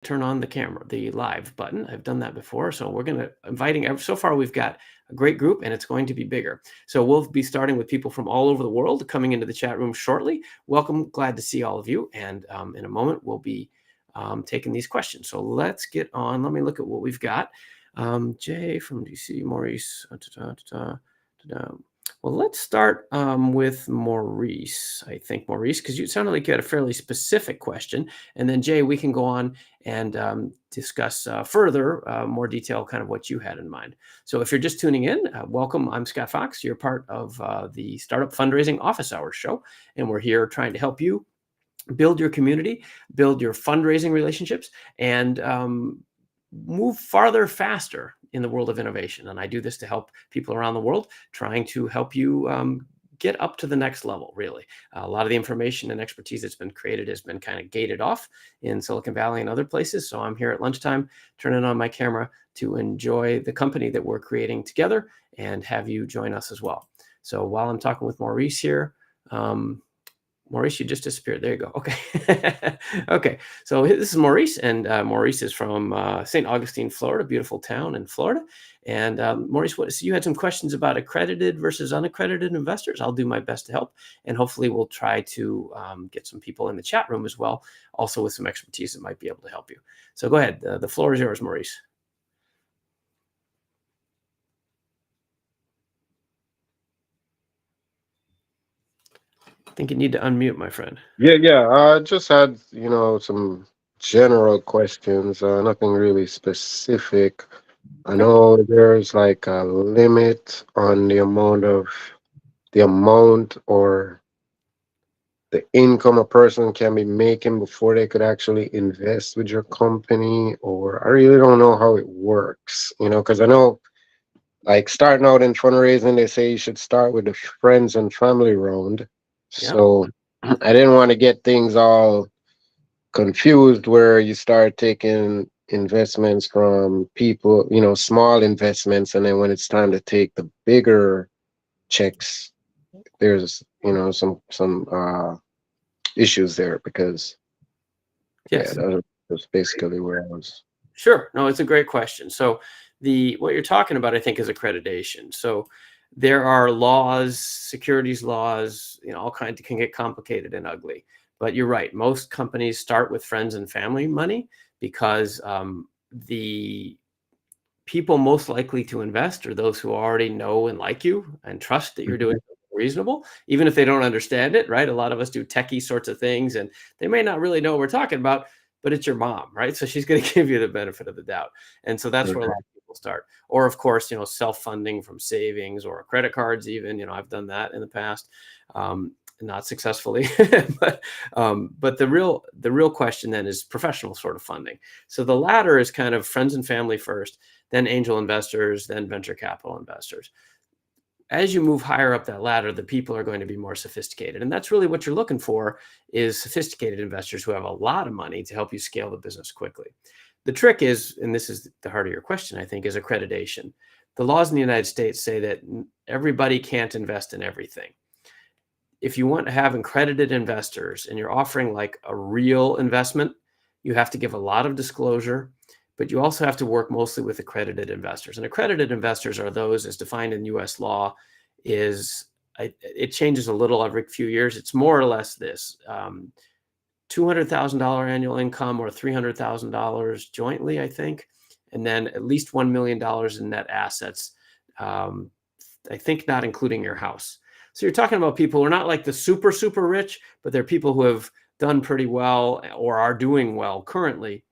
turn on the camera, the live button. I've done that before. So we're going to inviting, so far we've got a great group and it's going to be bigger. So we'll be starting with people from all over the world coming into the chat room shortly. Welcome. Glad to see all of you. And in a moment, we'll be taking these questions. So let's get on. Let me look at what we've got. Jay from DC, Maurice. Well, let's start with Maurice. I think, Maurice, because you sounded like you had a fairly specific question. And then, Jay, we can go on and discuss further, more detail, kind of what you had in mind. So if you're just tuning in, welcome. I'm Scott Fox. You're part of the Startup Fundraising Office Hours show. And we're here trying to help you build your community, build your fundraising relationships, and move farther faster in the world of innovation. And I do this to help people around the world, trying to help you get up to the next level, really. A lot of the information and expertise that's been created has been kind of gated off in Silicon Valley and other places. So I'm here at lunchtime, turning on my camera to enjoy the company that we're creating together and have you join us as well. So while I'm talking with Maurice here, Maurice, you just disappeared. There you go. Okay. Okay. So this is Maurice, and Maurice is from St. Augustine, Florida, beautiful town in Florida. And Maurice, so you had some questions about accredited versus unaccredited investors. I'll do my best to help. And hopefully we'll try to get some people in the chat room as well, also with some expertise that might be able to help you. So go ahead. The floor is yours, Maurice. I think you need to unmute, my friend. Yeah. I just had, some general questions, nothing really specific. I know there's like a limit on the amount or the income a person can be making before they could actually invest with your company, or I really don't know how it works, because I know like starting out in fundraising, they say you should start with the friends and family round. Yeah. So I didn't want to get things all confused where you start taking investments from people, small investments, and then when it's time to take the bigger checks, there's, some issues there because Yes. that's basically where I was. Sure. No, it's a great question. So what you're talking about, I think, is accreditation. So there are laws, securities laws, all kinds can get complicated and ugly. But you're right. Most companies start with friends and family money because the people most likely to invest are those who already know and like you and trust that you're doing reasonable, even if they don't understand it, right? A lot of us do techie sorts of things and they may not really know what we're talking about, but it's your mom, right? So she's going to give you the benefit of the doubt. And so that's where a lot of people start. Or of course, self-funding from savings or credit cards even, I've done that in the past. Not successfully, but the real question then is professional sort of funding. So the latter is kind of friends and family first, then angel investors, then venture capital investors. As you move higher up that ladder, the people are going to be more sophisticated. And that's really what you're looking for, is sophisticated investors who have a lot of money to help you scale the business quickly. The trick is, and this is the heart of your question, I think, is accreditation. The laws in the United States say that everybody can't invest in everything. If you want to have accredited investors and you're offering like a real investment, you have to give a lot of disclosure, but you also have to work mostly with accredited investors. And accredited investors are those, as defined in US law, it changes a little every few years. It's more or less this, $200,000 annual income or $300,000 jointly, I think, and then at least $1 million in net assets, I think not including your house. So you're talking about people who are not like the super, super rich, but they're people who have done pretty well or are doing well currently,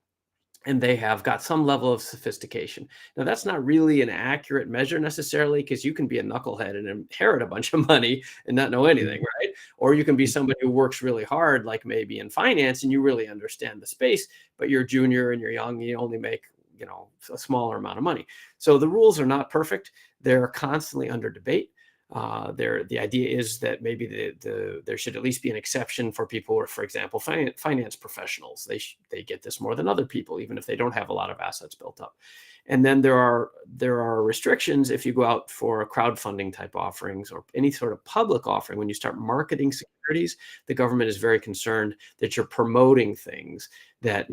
and they have got some level of sophistication. Now, that's not really an accurate measure necessarily, because you can be a knucklehead and inherit a bunch of money and not know anything, right? Or you can be somebody who works really hard, like maybe in finance, and you really understand the space, but you're junior and you're young, and you only make a smaller amount of money. So the rules are not perfect. They're constantly under debate. The idea is that maybe there should at least be an exception for people who are, for example, finance professionals. They get this more than other people, even if they don't have a lot of assets built up. And then there are restrictions if you go out for crowdfunding type offerings or any sort of public offering. When you start marketing securities, the government is very concerned that you're promoting things that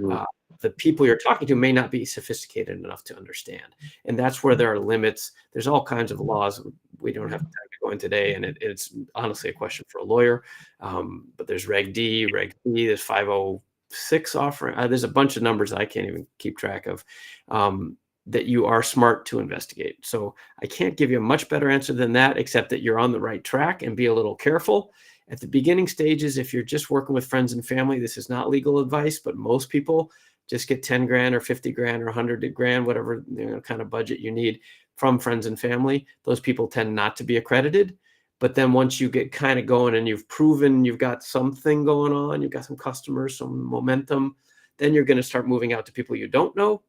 the people you're talking to may not be sophisticated enough to understand. And that's where there are limits. There's all kinds of laws. We don't have time to go in today, and it's honestly a question for a lawyer. But there's Reg D, Reg C, there's 506 offering. There's a bunch of numbers I can't even keep track of, that you are smart to investigate. So I can't give you a much better answer than that, except that you're on the right track, and be a little careful. At the beginning stages, if you're just working with friends and family, this is not legal advice, but most people just get 10 grand or 50 grand or 100 grand, whatever kind of budget you need from friends and family. Those people tend not to be accredited. But then once you get kind of going and you've proven you've got something going on, you've got some customers, some momentum, then you're going to start moving out to people you don't know.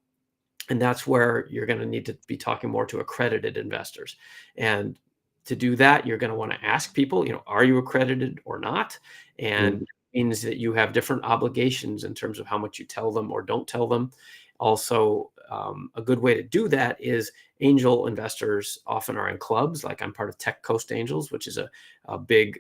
And that's where you're going to need to be talking more to accredited investors. And to do that, you're going to want to ask people, are you accredited or not? And it means that you have different obligations in terms of how much you tell them or don't tell them. Also, a good way to do that is angel investors often are in clubs. Like I'm part of Tech Coast Angels, which is a big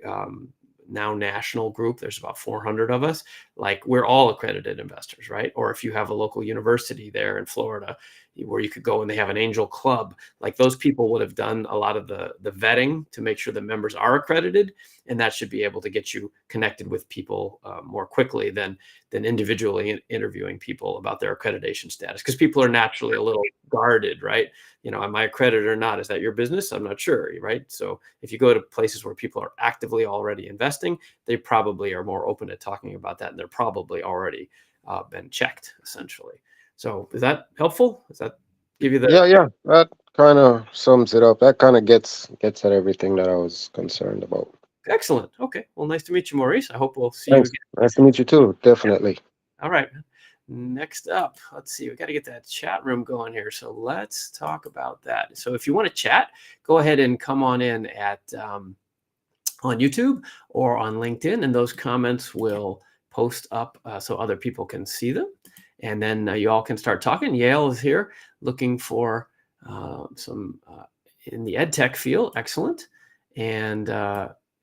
now national group. There's about 400 of us. Like we're all accredited investors, right? Or if you have a local university there in Florida where you could go and they have an angel club, like those people would have done a lot of the vetting to make sure the members are accredited. And that should be able to get you connected with people more quickly than individually interviewing people about their accreditation status. Because people are naturally a little guarded, right? Am I accredited or not? Is that your business? I'm not sure, right? So if you go to places where people are actively already investing, they probably are more open to talking about that. And they're probably already been checked, essentially. So is that helpful? Does that give you the... Yeah. That kind of sums it up. That kind of gets at everything that I was concerned about. Excellent. Okay. Well, nice to meet you, Maurice. I hope we'll see you Thanks. again. Nice to meet you too. Definitely. All right. Next up, let's see. We got to get that chat room going here. So let's talk about that. So if you want to chat, go ahead and come on in at on YouTube or on LinkedIn, and those comments will post up so other people can see them. And then you all can start talking. Yale is here looking for some in the ed tech field. Excellent. And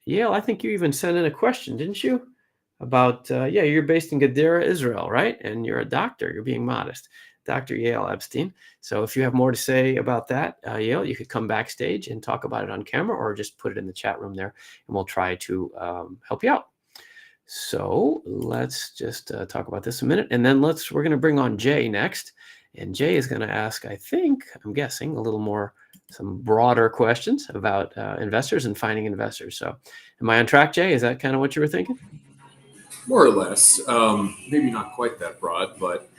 Yale, I think you even sent in a question, didn't you? About, you're based in Gadara, Israel, right? And you're a doctor. You're being modest. Dr. Yale Epstein. So if you have more to say about that, Yale, you could come backstage and talk about it on camera or just put it in the chat room there, and we'll try to help you out. So let's just talk about this a minute. And then we're going to bring on Jay next. And Jay is going to ask, I'm guessing, a little more, some broader questions about investors and finding investors. So am I on track, Jay? Is that kind of what you were thinking? More or less. Maybe not quite that broad, but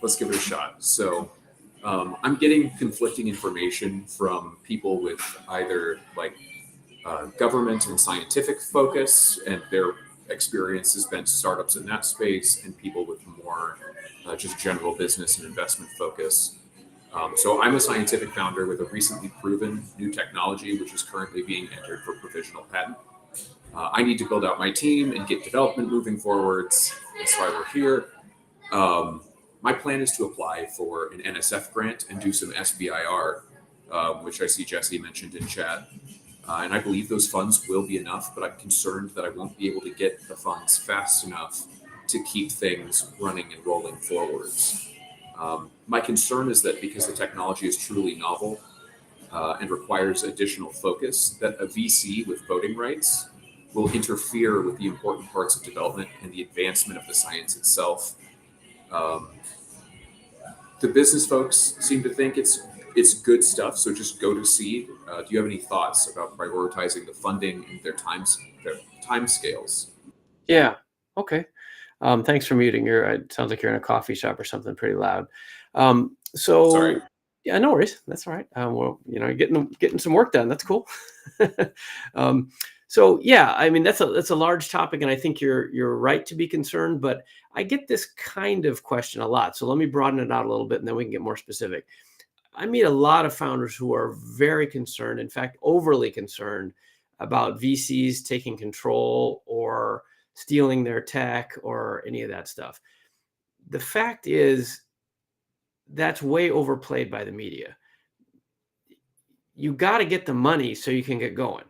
let's give it a shot. So I'm getting conflicting information from people with either government and scientific focus, and their experience has been startups in that space, and people with more just general business and investment focus. So I'm a scientific founder with a recently proven new technology, which is currently being entered for provisional patent. I need to build out my team and get development moving forwards. That's why we're here. My plan is to apply for an NSF grant and do some SBIR, which I see Jesse mentioned in chat. And I believe those funds will be enough, but I'm concerned that I won't be able to get the funds fast enough to keep things running and rolling forwards. My concern is that because the technology is truly novel and requires additional focus, that a VC with voting rights will interfere with the important parts of development and the advancement of the science itself. The business folks seem to think it's good stuff, so just go to seed. Do you have any thoughts about prioritizing the funding and their time scales? Yeah. Okay. Thanks for muting. It sounds like you're in a coffee shop or something pretty loud. Sorry. Yeah, no worries. That's all right. Well, you're getting some work done. That's cool. So yeah, I mean that's a large topic, and I think you're right to be concerned. But I get this kind of question a lot. So let me broaden it out a little bit, and then we can get more specific. I meet a lot of founders who are very concerned, in fact, overly concerned about VCs taking control or stealing their tech or any of that stuff. The fact is that's way overplayed by the media. You got to get the money so you can get going.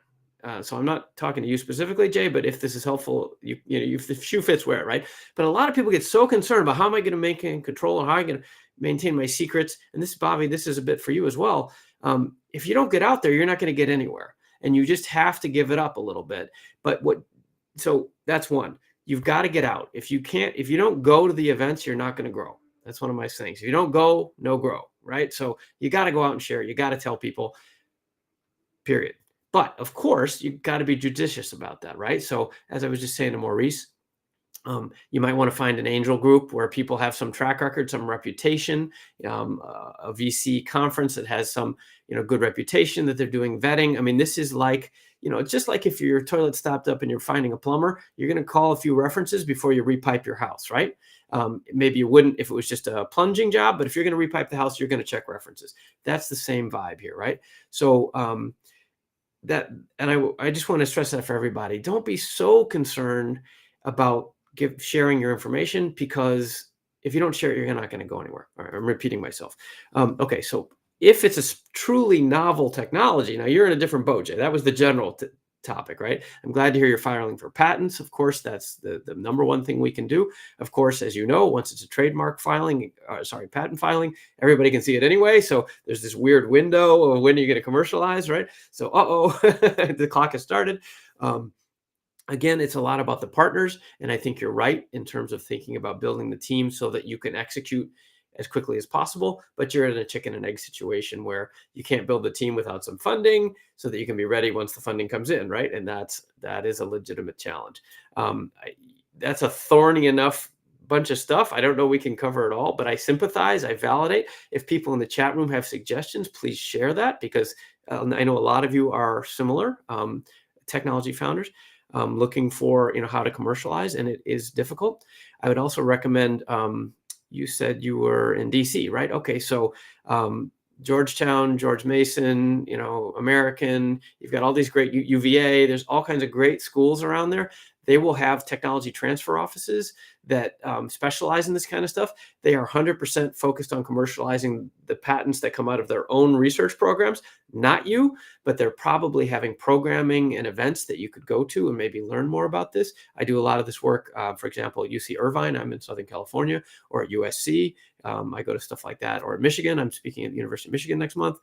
So I'm not talking to you specifically, Jay, but if this is helpful, if the shoe fits, wear it, right? But a lot of people get so concerned about how am I going to maintain control, or how am I going to maintain my secrets? And this, Bobby, this is a bit for you as well. If you don't get out there, you're not going to get anywhere, and you just have to give it up a little bit. So that's one. You've got to get out. If you don't go to the events, you're not going to grow. That's one of my things. If you don't go, no grow, right? So you got to go out and share. You got to tell people, period. But of course, you've got to be judicious about that, right? So as I was just saying to Maurice, you might want to find an angel group where people have some track record, some reputation, a VC conference that has some, good reputation, that they're doing vetting. I mean, this is like, it's just like if your toilet stopped up and you're finding a plumber, you're going to call a few references before you repipe your house, right? Maybe you wouldn't if it was just a plunging job, but if you're going to repipe the house, you're going to check references. That's the same vibe here, right? So, I just want to stress that for everybody. Don't be so concerned about sharing your information, because if you don't share it, you're not going to go anywhere. All right, I'm repeating myself. Okay, so if it's a truly novel technology, now you're in a different boat, Jay. That was the general topic, right? I'm glad to hear you're filing for patents. Of course, that's the number one thing we can do. Of course, as you know, once it's a trademark filing, patent filing, everybody can see it anyway. So there's this weird window of when you're going to commercialize, right? So, the clock has started. Again, it's a lot about the partners. And I think you're right in terms of thinking about building the team so that you can execute as quickly as possible, but you're in a chicken and egg situation where you can't build the team without some funding so that you can be ready once the funding comes in, right? And that is a legitimate challenge. That's a thorny enough bunch of stuff. I don't know we can cover it all, but I sympathize, I validate. If people in the chat room have suggestions, please share that, because I know a lot of you are similar technology founders looking for how to commercialize, and it is difficult. I would also recommend, you said you were in DC, right? Okay, so Georgetown, George Mason, American, you've got all these great UVA, there's all kinds of great schools around there. They will have technology transfer offices that specialize in this kind of stuff. They are 100% focused on commercializing the patents that come out of their own research programs, not you, but they're probably having programming and events that you could go to and maybe learn more about this. I do a lot of this work, for example, at UC Irvine, I'm in Southern California, or at USC. I go to stuff like that, or at Michigan, I'm speaking at the University of Michigan next month.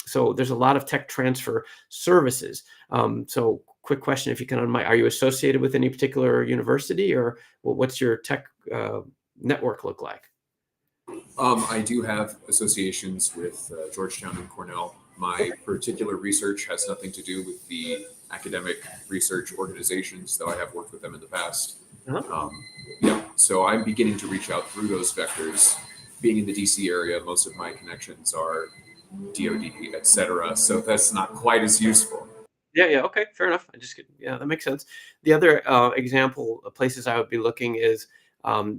So there's a lot of tech transfer services. So quick question, if you can unmic, are you associated with any particular university, or what's your tech network look like? I do have associations with Georgetown and Cornell. My particular research has nothing to do with the academic research organizations, though I have worked with them in the past. So I'm beginning to reach out through those vectors. Being in the DC area, most of my connections are DoD, etc. So that's not quite as useful. Yeah. Okay, fair enough. That makes sense. The other example of places I would be looking is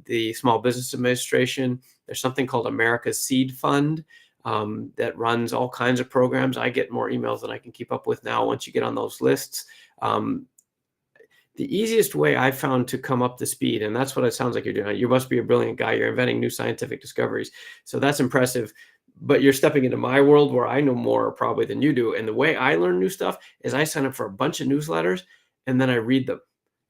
the Small Business Administration. There's something called America's Seed Fund that runs all kinds of programs. I get more emails than I can keep up with now once you get on those lists. The easiest way I found to come up to speed, and that's what it sounds like you're doing. You must be a brilliant guy. You're inventing new scientific discoveries. So that's impressive. But you're stepping into my world where I know more probably than you do. And the way I learn new stuff is I sign up for a bunch of newsletters and then I read them.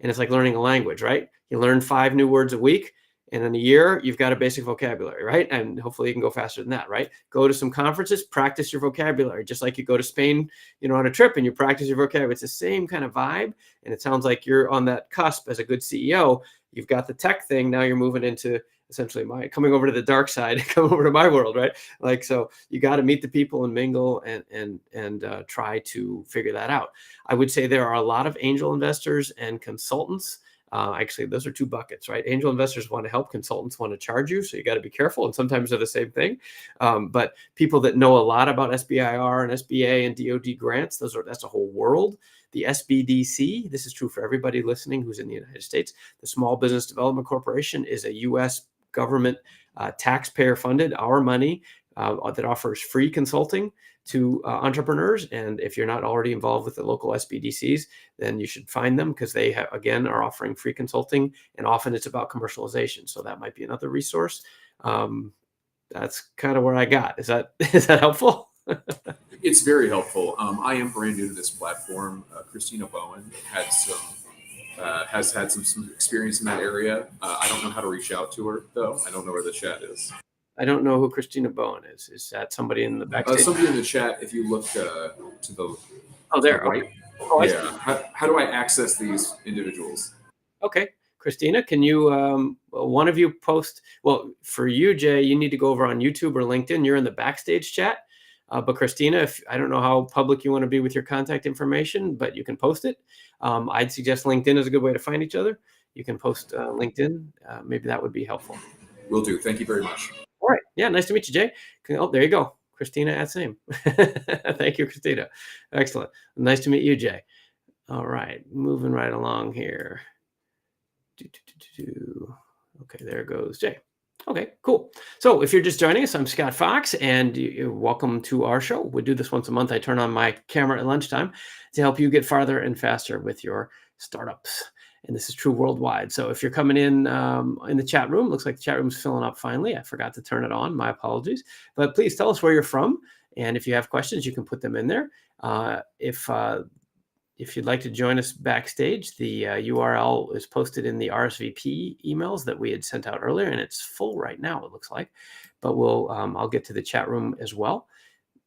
And it's like learning a language, right? You learn 5 new words a week, and in a year, you've got a basic vocabulary, right? And hopefully you can go faster than that, right? Go to some conferences, practice your vocabulary, just like you go to Spain, on a trip and you practice your vocabulary. It's the same kind of vibe. And it sounds like you're on that cusp as a good CEO. You've got the tech thing. Now you're moving into essentially coming over to the dark side, come over to my world, right? Like, so you got to meet the people and mingle and try to figure that out. I would say there are a lot of angel investors and consultants. Actually, those are 2 buckets, right? Angel investors want to help, consultants want to charge you. So you got to be careful. And sometimes they're the same thing. But people that know a lot about SBIR and SBA and DoD grants, that's a whole world. The SBDC, this is true for everybody listening who's in the United States. The Small Business Development Corporation is a U.S. government taxpayer funded, our money, that offers free consulting to entrepreneurs. And if you're not already involved with the local SBDCs, then you should find them, because they again are offering free consulting, and often it's about commercialization. So that might be another resource. That's kind of where I got. Is that helpful? It's very helpful. I am brand new to this platform. Christina Bowen has had some experience in that area. I don't know how to reach out to her though. I don't know where the chat is. I don't know who Christina Bowen is. Is that somebody in the backstage? Somebody in the chat. If you look to the there. right, Okay. Oh, I see. yeah. How do I access these individuals? Okay, Christina, can you one of you post? Well, for you, Jay, you need to go over on YouTube or LinkedIn. You're in the backstage chat. But Christina, if I don't know how public you want to be with your contact information, but you can post it. I'd suggest LinkedIn is a good way to find each other. You can post LinkedIn. Maybe that would be helpful. Will do. Thank you very much. All right. Yeah, nice to meet you, Jay. Oh, there you go. Christina at same. Thank you, Christina. Excellent. Nice to meet you, Jay. All right. Moving right along here. Okay, there goes Jay. Okay, cool. So if you're just joining us, I'm Scott Fox, and you're welcome to our show. We do this once a month. I turn on my camera at lunchtime to help you get farther and faster with your startups. And this is true worldwide. So if you're coming in the chat room, looks like the chat room's filling up finally. I forgot to turn it on. My apologies. But please tell us where you're from. And if you have questions, you can put them in there. If you'd like to join us backstage, the URL is posted in the RSVP emails that we had sent out earlier, and it's full right now, it looks like. But I'll get to the chat room as well.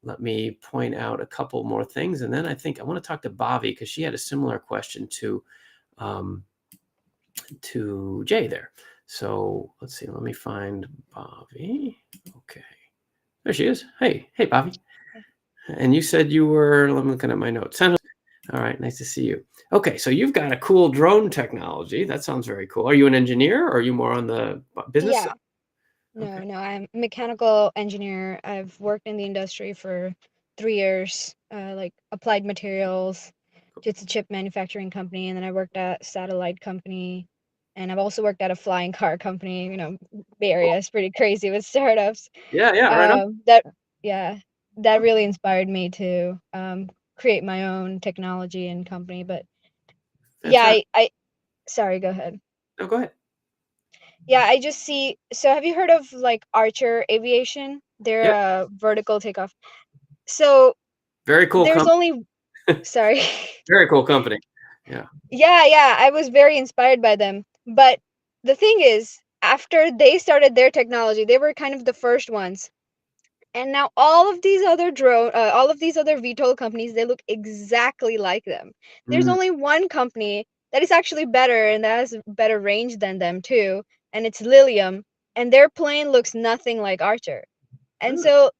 Let me point out a couple more things, and then I think I want to talk to Bhavi because she had a similar question to Jay there. So let's see. Let me find Bhavi. Okay, there she is. Hey, Bhavi. And you said you were. I'm looking at my notes. All right, nice to see you. Okay, so you've got a cool drone technology. That sounds very cool. Are you an engineer, or are you more on the business side? No, Okay. no, I'm a mechanical engineer. I've worked in the industry for 3 years, like applied materials. It's a chip manufacturing company, and then I worked at a satellite company, and I've also worked at a flying car company. You know, Bay Area is pretty crazy with startups. Yeah, right on. That really inspired me to create my own technology and company. But Fantastic. I sorry, go ahead. No, go ahead. Yeah, I just see. So have you heard of like Archer Aviation? They're Yep. a vertical takeoff. So Very cool there's company. only, sorry. Very cool company. Yeah. Yeah, I was very inspired by them. But the thing is, after they started their technology, they were kind of the first ones. And now all of these other VTOL companies, they look exactly like them. There's Mm. only one company that is actually better and that has better range than them too, and it's Lilium, and their plane looks nothing like Archer. And Really? so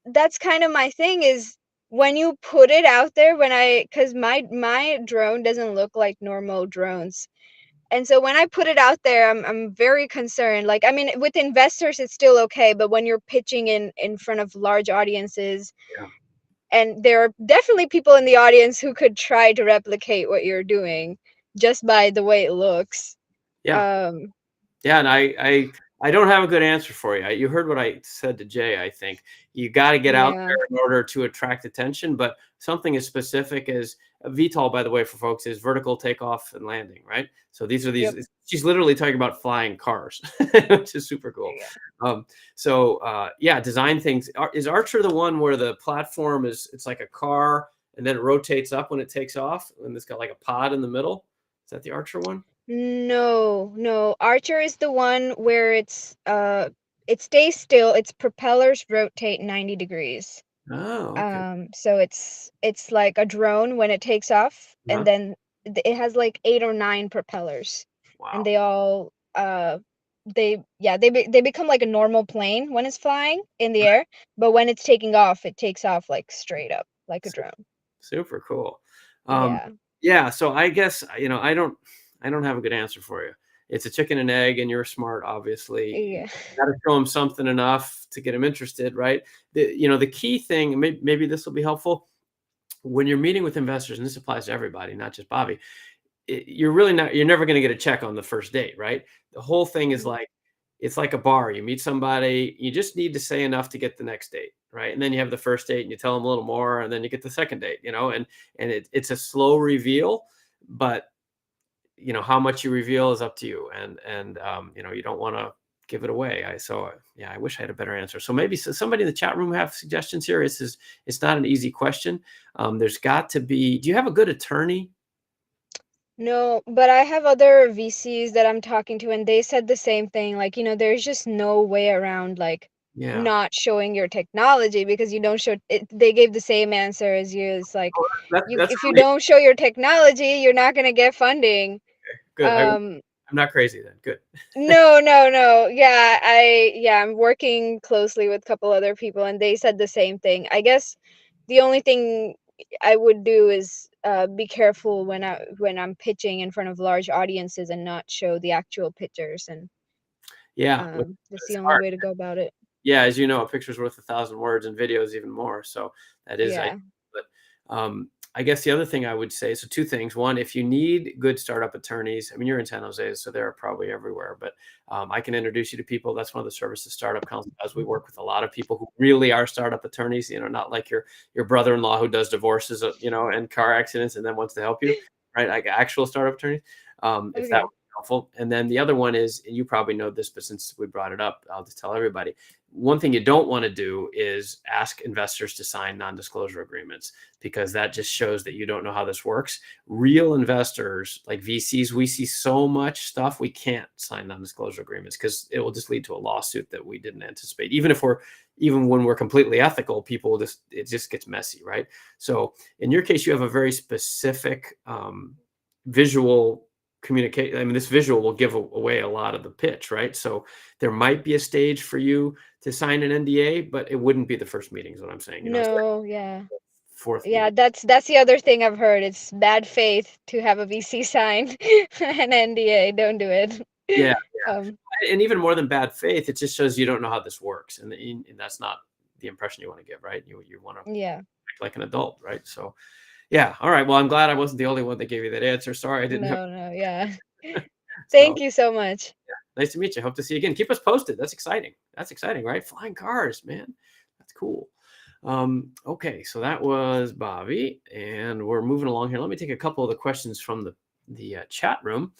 that's kind of my thing is when you put it out there, because my drone doesn't look like normal drones. And so when I put it out there, I'm very concerned. Like, I mean, with investors, it's still okay, but when you're pitching in front of large audiences, Yeah. and there are definitely people in the audience who could try to replicate what you're doing just by the way it looks. Yeah. Yeah, and I don't have a good answer for you. You heard what I said to Jay. I think you got to get out Yeah. there in order to attract attention. But something as specific as VTOL, by the way, for folks, is vertical takeoff and landing, right? So these are these. Yep. She's literally talking about flying cars, which is super cool. Yeah. Design things. Is Archer the one where the platform it's like a car and then it rotates up when it takes off, and it's got like a pod in the middle? Is that the Archer one? No. Archer is the one where it stays still. Its propellers rotate 90 degrees. Oh, okay. So it's like a drone when it takes off, and then it has like 8 or 9 propellers. Wow. And they all they become like a normal plane when it's flying in the air, but when it's taking off, it takes off like straight up like a drone. Super cool. Yeah. So I guess I don't have a good answer for you. It's a chicken and egg, and you're smart, obviously. Yeah. You got to show them something enough to get them interested, right? The key thing, maybe this will be helpful when you're meeting with investors, and this applies to everybody, not just Bhavi. You're never going to get a check on the first date, right? The whole thing is like, it's like a bar. You meet somebody, you just need to say enough to get the next date, right? And then you have the first date and you tell them a little more, and then you get the second date, and it's a slow reveal, but how much you reveal is up to you. And you don't want to give it away. I wish I had a better answer. So maybe somebody in the chat room have suggestions here. It's not an easy question. There's got to be. Do you have a good attorney? No, but I have other VCs that I'm talking to, and they said the same thing. Like, there's just no way around like Yeah. not showing your technology because you don't show it. They gave the same answer as you. It's like That's if you really don't show your technology, you're not gonna get funding. good. Um, I'm not crazy then. Good. no, no, no. I'm working closely with a couple other people, and they said the same thing. I guess the only thing I would do is be careful when I'm pitching in front of large audiences and not show the actual pictures, and Yeah. that's the It's only hard. way to go about it. Yeah, as you know, a picture's worth 1,000 words, and video is even more. So that is, Yeah. but I guess the other thing I would say, so two things. One, if you need good startup attorneys, I mean, you're in San Jose, so they're probably everywhere, but I can introduce you to people. That's one of the services Startup Council does. We work with a lot of people who really are startup attorneys, not like your brother-in-law who does divorces, and car accidents and then wants to help you, right? Like actual startup attorneys, if that Okay. would be helpful. And then the other one is, and you probably know this, but since we brought it up, I'll just tell everybody. One thing you don't want to do is ask investors to sign non-disclosure agreements, because that just shows that you don't know how this works. Real investors like VCs, we see so much stuff we can't sign non-disclosure agreements because it will just lead to a lawsuit that we didn't anticipate. Even when we're completely ethical, it just gets messy, right? So in your case, you have a very specific visual communicate. I mean, this visual will give away a lot of the pitch, right? So there might be a stage for you to sign an NDA, but it wouldn't be the first meeting is what I'm saying. It's like No, yeah. fourth Yeah, meeting. that's the other thing I've heard. It's bad faith to have a VC sign an NDA. Don't do it. Yeah. Um, And even more than bad faith, it just shows you don't know how this works. And that's not the impression you want to give, right? You want to yeah. act like an adult, right? So yeah. All right. Well, I'm glad I wasn't the only one that gave you that answer. Sorry, I didn't have. No, yeah. So Thank you so much. nice to meet you. Hope to see you again. Keep us posted. That's exciting. That's exciting, right? Flying cars, man. That's cool. Okay, so that was Bhavi, and we're moving along here. Let me take a couple of the questions from the chat room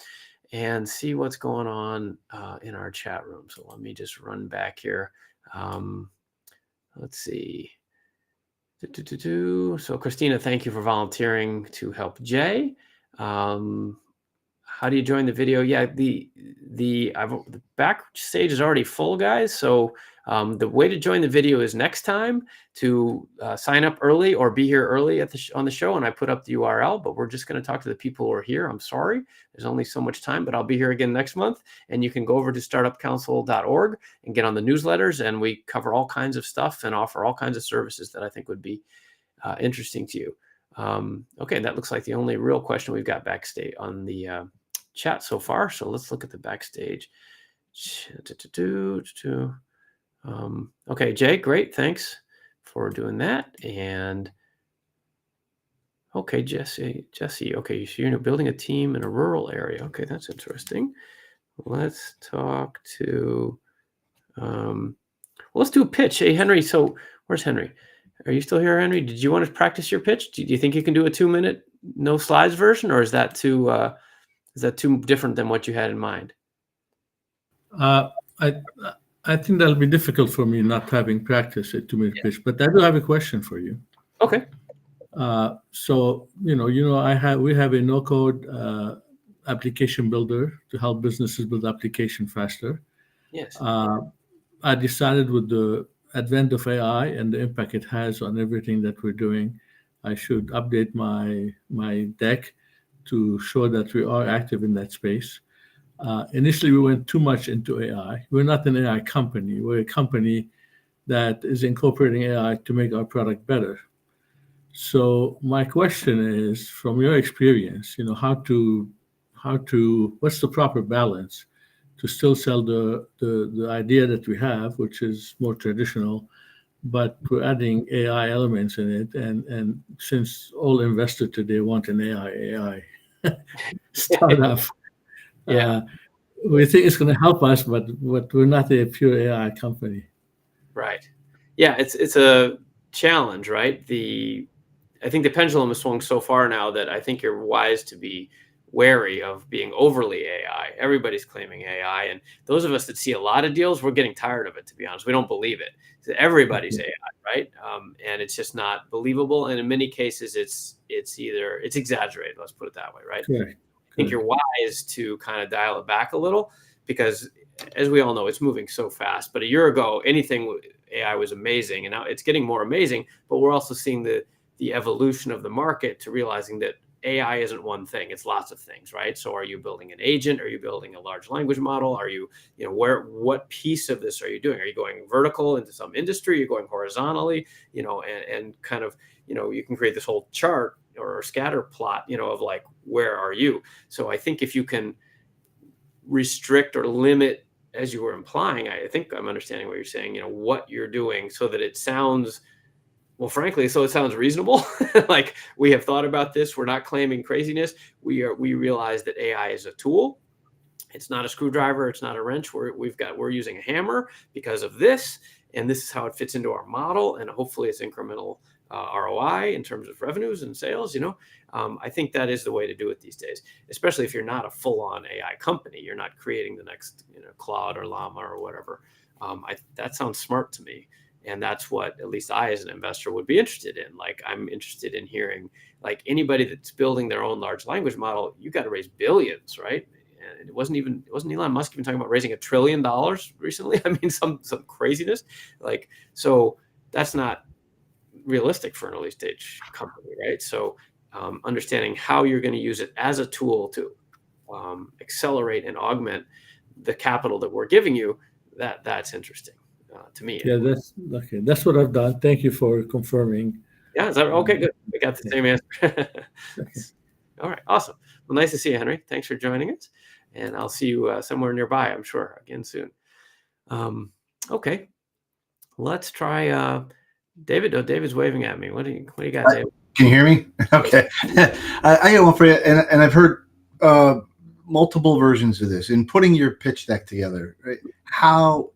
and see what's going on in our chat room. So let me just run back here. Let's see. So Christina, thank you for volunteering to help Jay. How do you join the video? Yeah, the backstage is already full, guys. So the way to join the video is next time to sign up early or be here early on the show, and I put up the URL. But we're just going to talk to the people who are here. I'm sorry, there's only so much time, but I'll be here again next month, and you can go over to startupcouncil.org and get on the newsletters, and we cover all kinds of stuff and offer all kinds of services that I think would be interesting to you. Okay, that looks like the only real question we've got backstage on the chat so far. So let's look at the backstage. Okay, Jay, great. Thanks for doing that. And okay, Jesse. Okay, so you're building a team in a rural area. Okay, that's interesting. Let's talk to, let's do a pitch. Hey, Henry. So where's Henry? Are you still here, Henry? Did you want to practice your pitch? Do you think you can do a 2-minute no slides version, or is that too different than what you had in mind? I think that'll be difficult for me not having practiced a 2-minute pitch, but I do have a question for you. Okay. So we have a no-code application builder to help businesses build application faster. Yes. I decided with the advent of AI and the impact it has on everything that we're doing, I should update my deck to show that we are active in that space. Initially, we went too much into AI. We're not an AI company. We're a company that is incorporating AI to make our product better. So my question is, from your experience, what's the proper balance to still sell the idea that we have, which is more traditional, but we're adding AI elements in it. And since all investors today want an AI startup, we think it's going to help us, but we're not a pure AI company. Right. Yeah, it's a challenge, right? I think the pendulum has swung so far now that I think you're wise to be wary of being overly AI. Everybody's claiming AI. And those of us that see a lot of deals, we're getting tired of it, to be honest. We don't believe it. Everybody's AI, right? And it's just not believable. And in many cases, it's exaggerated. Let's put it that way, right? Correct. I think you're wise to kind of dial it back a little, because as we all know, it's moving so fast. But a year ago, anything AI was amazing, and now it's getting more amazing. But we're also seeing the evolution of the market to realizing that AI isn't one thing; it's lots of things, right? So, are you building an agent? Are you building a large language model? Are you, what piece of this are you doing? Are you going vertical into some industry? Are you going horizontally? And kind of, you can create this whole chart or scatter plot, of like, where are you? So, I think if you can restrict or limit, as you were implying, I think I'm understanding what you're saying, what you're doing, so that it sounds, well, frankly, so it sounds reasonable. Like, we have thought about this. We're not claiming craziness. We realize that AI is a tool. It's not a screwdriver. It's not a wrench. We're using a hammer because of this, and this is how it fits into our model. And hopefully it's incremental ROI in terms of revenues and sales. I think that is the way to do it these days, especially if you're not a full-on AI company. You're not creating the next, Claude or Llama or whatever. That sounds smart to me. And that's what at least I, as an investor, would be interested in. Like, I'm interested in hearing, like, anybody that's building their own large language model, you got to raise billions, right? And it wasn't Elon Musk even talking about raising $1 trillion recently? I mean, some craziness. Like, so that's not realistic for an early stage company, right? So understanding how you're going to use it as a tool to accelerate and augment the capital that we're giving you, that's interesting to me. Yeah, that's okay. That's what I've done. Thank you for confirming. Yeah, is that okay? Good. We got the same answer. Okay. All right, awesome. Well, nice to see you, Henry. Thanks for joining us, and I'll see you somewhere nearby, I'm sure, again soon. Okay, let's try David. Oh, David's waving at me. What do you got, David? Can you hear me? Okay. I got one for you, and I've heard multiple versions of this. In putting your pitch deck together, right? How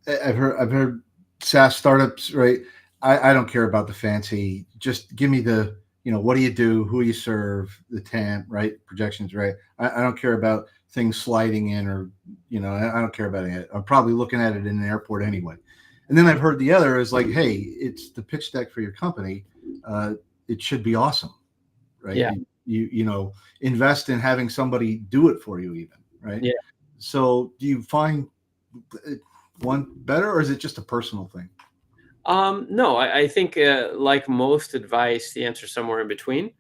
I've heard SaaS startups, right? I don't care about the fancy. Just give me the, what do you do, who you serve, the TAM, right? Projections, right? I don't care about things sliding in, or, I don't care about it. I'm probably looking at it in an airport anyway. And then I've heard the other is like, hey, it's the pitch deck for your company. It should be awesome, right? Yeah. You invest in having somebody do it for you, even, right? Yeah. So do you find one better, or is it just a personal thing? No, I think like most advice, the answer is somewhere in between.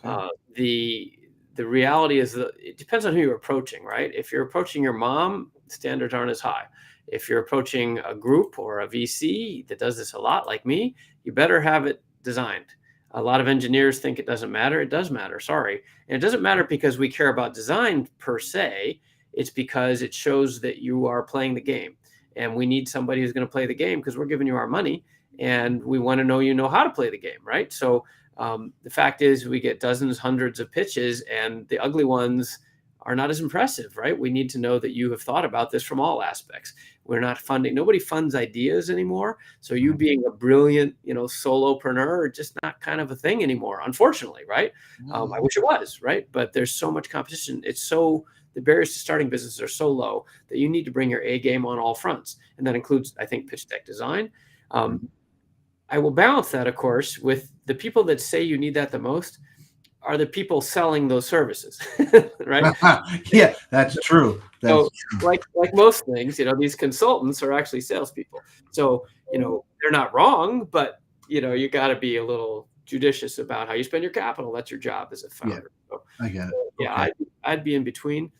Okay. The reality is that it depends on who you're approaching, right? If you're approaching your mom, standards aren't as high. If you're approaching a group or a VC that does this a lot, like me, you better have it designed. A lot of engineers think it doesn't matter. It does matter. Sorry. And it doesn't matter because we care about design per se. It's because it shows that you are playing the game. And we need somebody who's going to play the game, because we're giving you our money and we want to know you know how to play the game, right? So the fact is, we get dozens, hundreds of pitches, and the ugly ones are not as impressive, right? We need to know that you have thought about this from all aspects. We're not funding. Nobody funds ideas anymore. So you being a brilliant, solopreneur, just not kind of a thing anymore, unfortunately, right? I wish it was, right? But there's so much competition. The barriers to starting businesses are so low that you need to bring your A game on all fronts. And that includes, I think, pitch deck design. I will balance that, of course, with the people that say you need that the most are the people selling those services, right? Yeah, that's true. So, like most things, these consultants are actually salespeople. So, they're not wrong, but you got to be a little judicious about how you spend your capital. That's your job as a founder. Yeah, so, I get it. Yeah, okay. I'd be in between.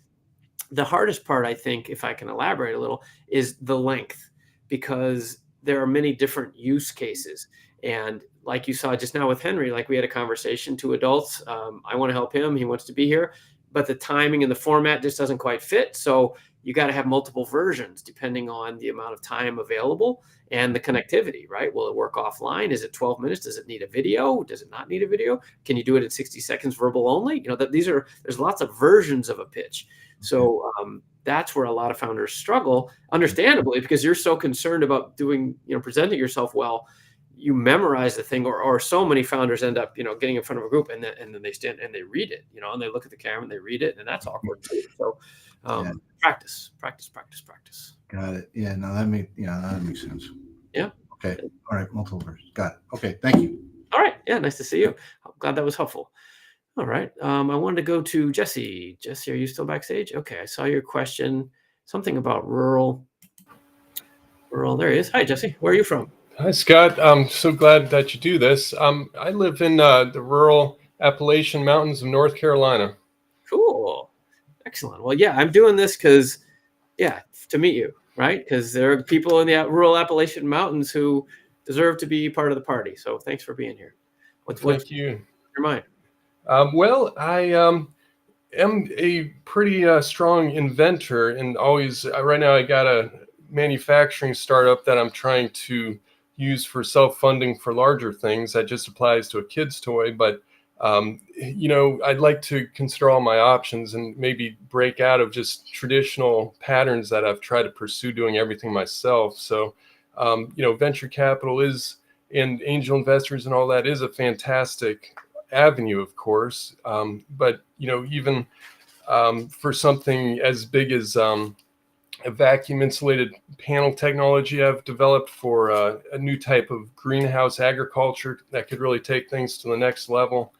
The hardest part, I think, if I can elaborate a little, is the length, because there are many different use cases. And like you saw just now with Henry, like we had a conversation, 2 adults. I want to help him. He wants to be here, but the timing and the format just doesn't quite fit. So you got to have multiple versions depending on the amount of time available and the connectivity, right? Will it work offline? Is it 12 minutes? Does it need a video? Does it not need a video? Can you do it in 60 seconds verbal only? There's lots of versions of a pitch. So that's where a lot of founders struggle, understandably, because you're so concerned about presenting yourself well. you memorize the thing, or so many founders end up, getting in front of a group and then they stand and they read it, and they look at the camera and they read it, and that's awkward too. So Yeah. practice. Got it. Yeah. No, that makes sense. Yeah. Okay. All right. Multiple versions. Got it. Okay. Thank you. All right. Yeah. Nice to see you. I'm glad that was helpful. All right. I wanted to go to Jesse. Jesse, are you still backstage? Okay. I saw your question. Something about rural. There he is. Hi, Jesse. Where are you from? Hi, Scott. I'm so glad that you do this. I live in the rural Appalachian Mountains of North Carolina. Cool. Excellent. Well, yeah, I'm doing this because, to meet you, right? Because there are people in the rural Appalachian Mountains who deserve to be part of the party. So thanks for being here. Thank you. Your mind? Well, I am a pretty strong inventor, and always right now I got a manufacturing startup that I'm trying to use for self-funding for larger things. That just applies to a kid's toy, but I'd like to consider all my options and maybe break out of just traditional patterns that I've tried to pursue doing everything myself. So, venture capital and angel investors and all that is a fantastic avenue, of course. But even for something as big as a vacuum insulated panel technology I've developed for a new type of greenhouse agriculture that could really take things to the next level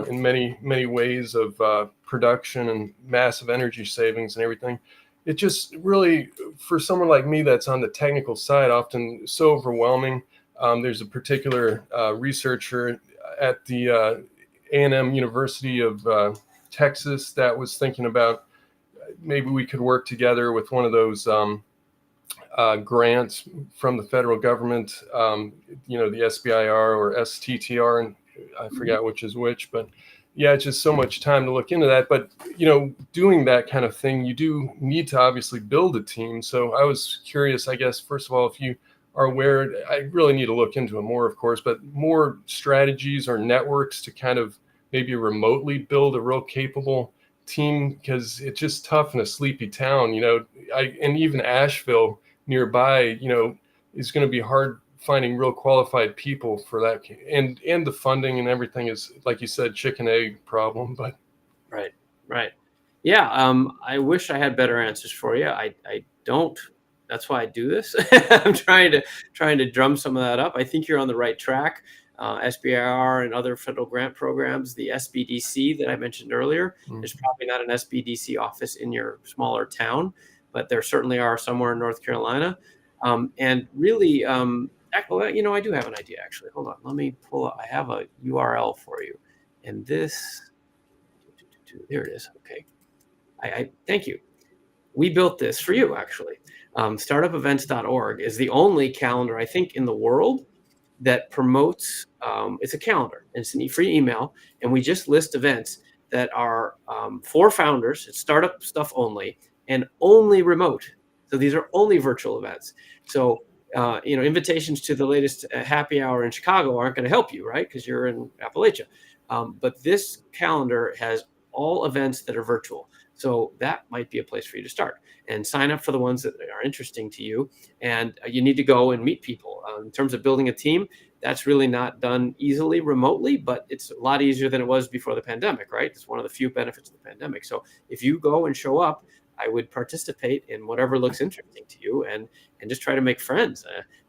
in many, many ways of production and massive energy savings and everything. It just really, for someone like me that's on the technical side, often so overwhelming. There's a particular researcher at the A&M University of Texas that was thinking about maybe we could work together with one of those grants from the federal government, the SBIR or STTR, and I forgot which is which, but yeah, it's just so much time to look into that. But, doing that kind of thing, you do need to obviously build a team. So I was curious, I guess, first of all, if you are aware, I really need to look into it more, of course, but more strategies or networks to kind of maybe remotely build a real capable team, because it's just tough in a sleepy town, and even Asheville nearby, is going to be hard finding real qualified people for that. And the funding and everything is, like you said, chicken egg problem, but. Right. Yeah. I wish I had better answers for you. I don't. That's why I do this. I'm trying to drum some of that up. I think you're on the right track. SBIR and other federal grant programs, the SBDC that I mentioned earlier. There's probably not an SBDC office in your smaller town, but there certainly are somewhere in North Carolina. And really, I do have an idea, actually. Hold on. Let me pull up. I have a URL for you. And this, there it is. Okay. I thank you. We built this for you, actually. Startupevents.org is the only calendar, I think, in the world that promotes, it's a calendar, and it's a free email, and we just list events that are for founders. It's startup stuff only, and only remote. So these are only virtual events. So, invitations to the latest happy hour in Chicago aren't going to help you, right? Because you're in Appalachia. But this calendar has all events that are virtual. So that might be a place for you to start and sign up for the ones that are interesting to you. And you need to go and meet people. In terms of building a team, that's really not done easily remotely, but it's a lot easier than it was before the pandemic, right? It's one of the few benefits of the pandemic. So if you go and show up, I would participate in whatever looks interesting to you and just try to make friends.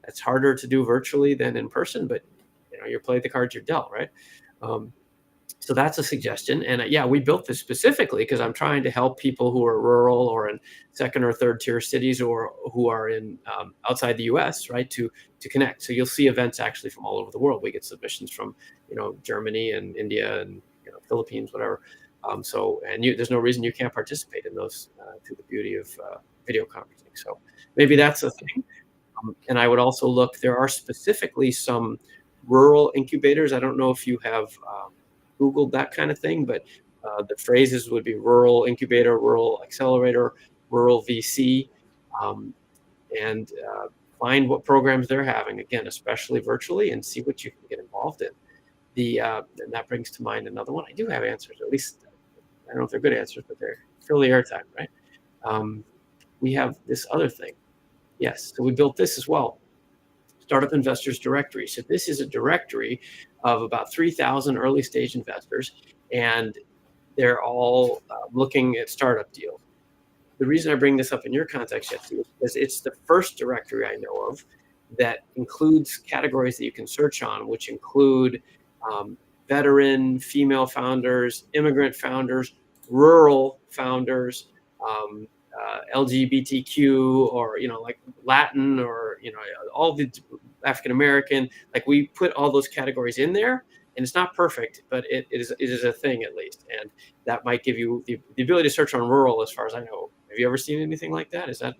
It's harder to do virtually than in person, but you play the cards you're dealt, right? So that's a suggestion. And we built this specifically because I'm trying to help people who are rural or in second or third tier cities or who are in outside the US, right, to connect. So you'll see events actually from all over the world. We get submissions from, Germany and India and, Philippines, whatever. There's no reason you can't participate in those through the beauty of video conferencing. So maybe that's a thing. And I would also look, there are specifically some rural incubators. I don't know if you have Googled that kind of thing, but the phrases would be rural incubator, rural accelerator, rural VC, and find what programs they're having, again, especially virtually, and see what you can get involved in. And that brings to mind another one. I do have answers, at least, I don't know if they're good answers, but they're fairly airtime, right? We have this other thing. Yes, so we built this as well. Startup Investors Directory. So this is a directory of about 3,000 early stage investors, and they're all looking at startup deals. The reason I bring this up in your context, Jesse, is because it's the first directory I know of that includes categories that you can search on, which include veteran, female founders, immigrant founders, rural founders, LGBTQ, or like Latin, or all the African American. Like, we put all those categories in there, and it's not perfect, but it is a thing at least, and that might give you the ability to search on rural, as far as I know. Have you ever seen anything like that? Is that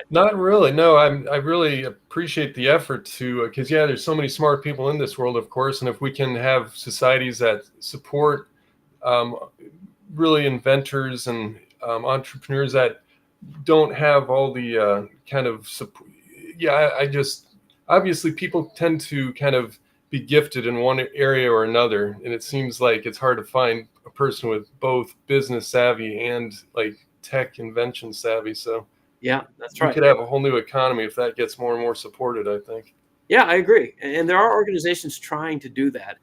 Not really. No, I really appreciate the effort to, because there's so many smart people in this world, of course, and if we can have societies that support really inventors and entrepreneurs that don't have all the kind of support. I just, obviously people tend to kind of be gifted in one area or another, and it seems like it's hard to find a person with both business savvy and like tech invention savvy. So yeah, that's we right. could have a whole new economy if that gets more and more supported, I think. Yeah, I agree. And there are organizations trying to do that.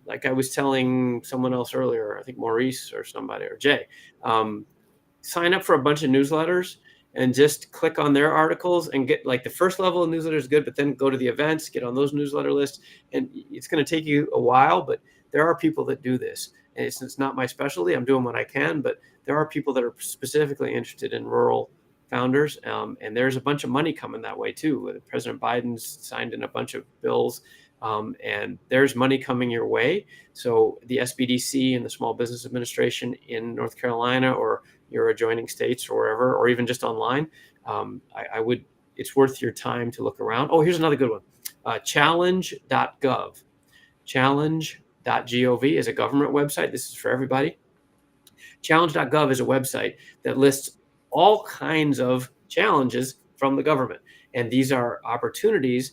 Like I was telling someone else earlier, I think Maurice or somebody, or Jay, sign up for a bunch of newsletters and just click on their articles and get, like, the first level of newsletter is good, but then go to the events, get on those newsletter lists. And it's going to take you a while, but there are people that do this. And it's not my specialty. I'm doing what I can, but there are people that are specifically interested in rural founders. And there's a bunch of money coming that way too. President Biden's signed in a bunch of bills, and there's money coming your way. So the SBDC and the Small Business Administration in North Carolina, or your adjoining states, or wherever, or even just online, it's worth your time to look around. Oh, here's another good one. Challenge.gov. Challenge.gov is a government website. This is for everybody. Challenge.gov is a website that lists all kinds of challenges from the government. And these are opportunities.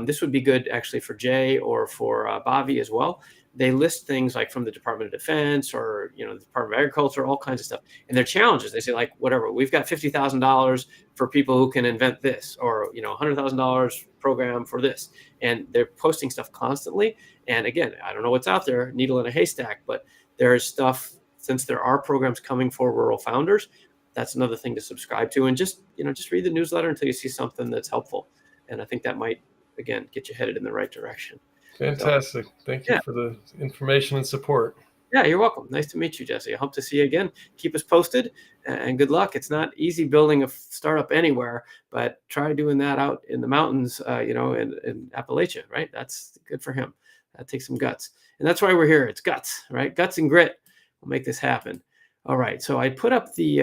This would be good actually for Jay or for Bhavi as well. They list things like from the Department of Defense, or the Department of Agriculture, all kinds of stuff. And they're challenges. They say, like, whatever, we've got $50,000 for people who can invent this, or $100,000 program for this. And they're posting stuff constantly. And again, I don't know what's out there, needle in a haystack, but there's stuff. Since there are programs coming for rural founders, that's another thing to subscribe to. And just read the newsletter until you see something that's helpful. And I think that might, again, get you headed in the right direction. Fantastic. Thank you for the information and support. Yeah, you're welcome. Nice to meet you, Jesse. I hope to see you again. Keep us posted, and good luck. It's not easy building a startup anywhere, but try doing that out in the mountains, in Appalachia, right? That's good for him. That takes some guts. And that's why we're here. It's guts, right? Guts and grit will make this happen. All right. So I put up the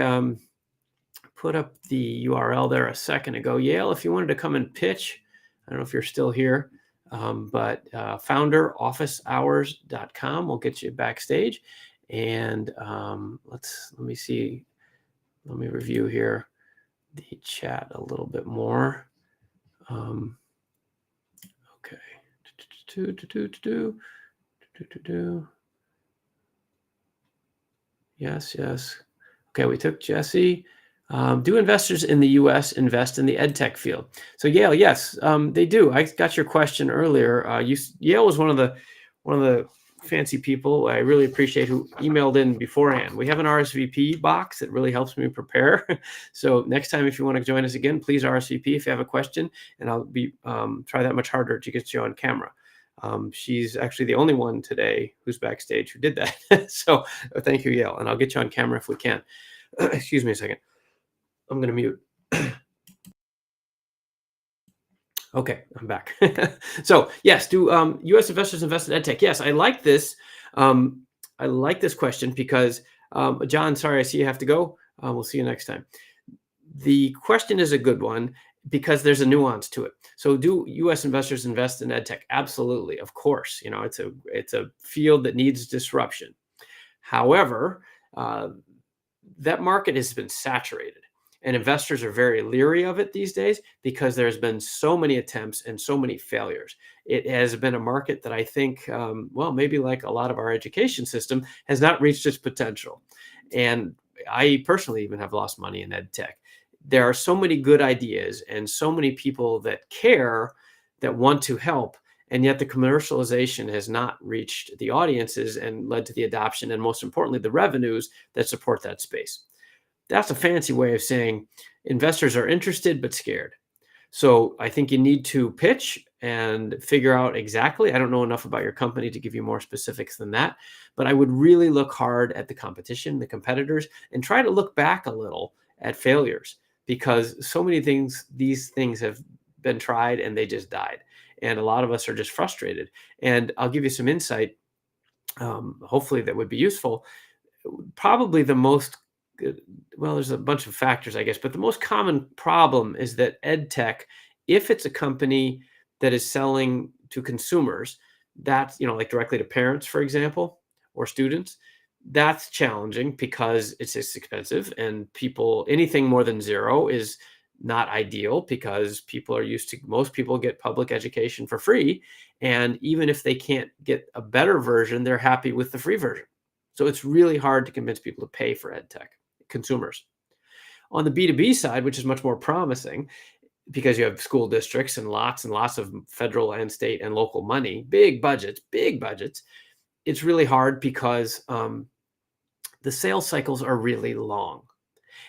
URL there a second ago. Yale, if you wanted to come and pitch, I don't know if you're still here. But founderofficehours.com will get you backstage. And let me see. Let me review here the chat a little bit more. Okay. Yes. Okay, we took Jesse. Do investors in the U.S. invest in the edtech field? So Yale, yes, they do. I got your question earlier. Yale was one of the fancy people I really appreciate who emailed in beforehand. We have an RSVP box that really helps me prepare. So next time, if you want to join us again, please RSVP if you have a question, and I'll be try that much harder to get you on camera. She's actually the only one today who's backstage who did that. So thank you, Yale, and I'll get you on camera if we can. Excuse me a second. I'm going to mute. Okay, I'm back. So yes, do U.S. investors invest in edtech? Yes, I like this. I like this question because, John, sorry, I see you have to go. We'll see you next time. The question is a good one because there's a nuance to it. So do U.S. investors invest in edtech? Absolutely, of course. It's a field that needs disruption. However, that market has been saturated. And investors are very leery of it these days because there's been so many attempts and so many failures. It has been a market that I think, maybe like a lot of our education system, has not reached its potential. And I personally even have lost money in ed tech. There are so many good ideas and so many people that care that want to help, and yet the commercialization has not reached the audiences and led to the adoption and, most importantly, the revenues that support that space. That's a fancy way of saying investors are interested but scared. So I think you need to pitch and figure out exactly. I don't know enough about your company to give you more specifics than that, but I would really look hard at the competition, the competitors, and try to look back a little at failures, because so many things, these things have been tried and they just died. And a lot of us are just frustrated. And I'll give you some insight, hopefully that would be useful. Probably the most, well, there's a bunch of factors, I guess, but the most common problem is that ed tech, if it's a company that is selling to consumers, that's, like directly to parents, for example, or students, that's challenging because it's expensive, and anything more than zero is not ideal, because most people get public education for free. And even if they can't get a better version, they're happy with the free version. So it's really hard to convince people to pay for ed tech, consumers. On the B2B side, which is much more promising, because you have school districts and lots of federal and state and local money, big budgets, it's really hard because the sales cycles are really long.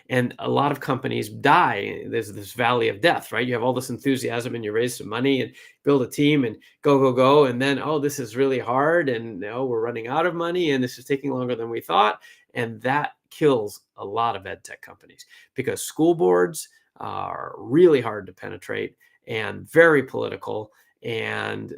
And a lot of companies die. There's this valley of death, right? You have all this enthusiasm and you raise some money and build a team and go. And then, oh, this is really hard. And we're running out of money and this is taking longer than we thought. And that kills a lot of ed tech companies, because school boards are really hard to penetrate and very political. And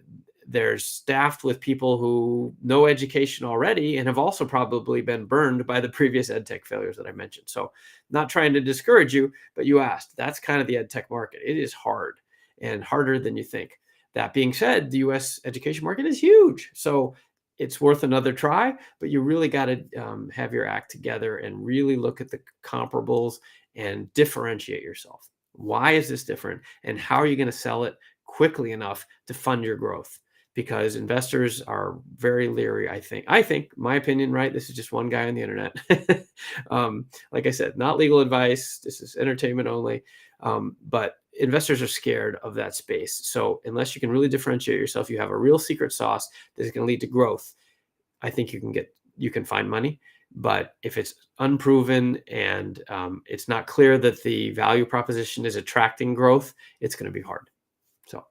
they're staffed with people who know education already and have also probably been burned by the previous ed tech failures that I mentioned. So not trying to discourage you, but you asked, that's kind of the ed tech market. It is hard, and harder than you think. That being said, the US education market is huge. So it's worth another try, but you really got to have your act together and really look at the comparables and differentiate yourself. Why is this different? And how are you going to sell it quickly enough to fund your growth? Because investors are very leery, I think, my opinion, right? This is just one guy on the internet. Like I said, not legal advice. This is entertainment only. But investors are scared of that space. So unless you can really differentiate yourself, you have a real secret sauce that is going to lead to growth, I think you can find money. But if it's unproven and it's not clear that the value proposition is attracting growth, it's going to be hard. So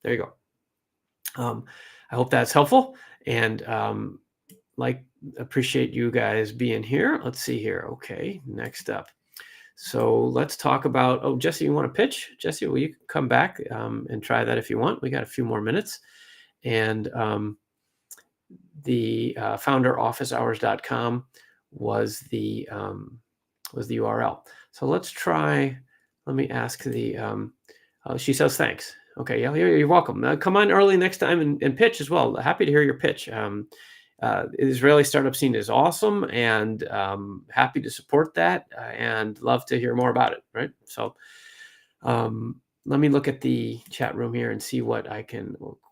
there you go. I hope that's helpful, and appreciate you guys being here. Let's see here. Okay, next up. So let's talk about, Jesse, you want to pitch? Jesse, will you come back and try that if you want? We got a few more minutes. And the founderofficehours.com was the URL. So let's try, let me ask she says thanks. Okay, yeah, you're welcome. Come on early next time and pitch as well. Happy to hear your pitch. Israeli startup scene is awesome, and happy to support that, and love to hear more about it. Right. So let me look at the chat room here and see what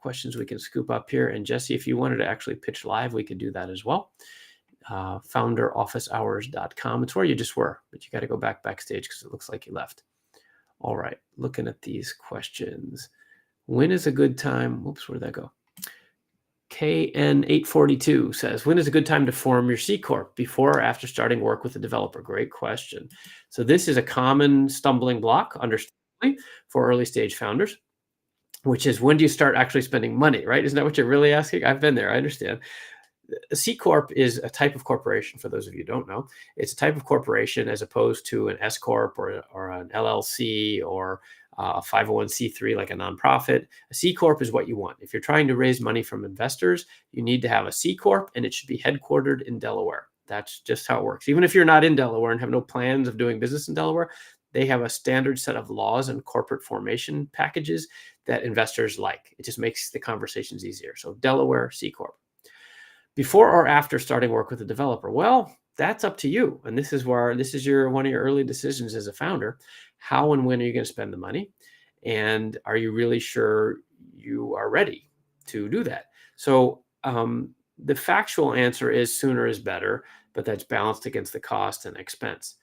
questions we can scoop up here. And Jesse, if you wanted to actually pitch live, we could do that as well. Founderofficehours.com. It's where you just were, but you got to go backstage because it looks like you left. All right, looking at these questions. When is a good time? Whoops, where'd that go? KN842 says, when is a good time to form your C Corp? Before or after starting work with a developer? Great question. So this is a common stumbling block, understandably, for early stage founders, which is, when do you start actually spending money, right? Isn't that what you're really asking? I've been there, I understand. A C Corp is a type of corporation, for those of you who don't know. It's a type of corporation as opposed to an S Corp or an LLC or a 501c3 like a nonprofit. A C Corp is what you want. If you're trying to raise money from investors, you need to have a C Corp, and it should be headquartered in Delaware. That's just how it works. Even if you're not in Delaware and have no plans of doing business in Delaware, they have a standard set of laws and corporate formation packages that investors like. It just makes the conversations easier. So Delaware C Corp. Before or after starting work with a developer? Well, that's up to you. And this is one of your early decisions as a founder. How and when are you going to spend the money? And are you really sure you are ready to do that? So the factual answer is sooner is better, but that's balanced against the cost and expense.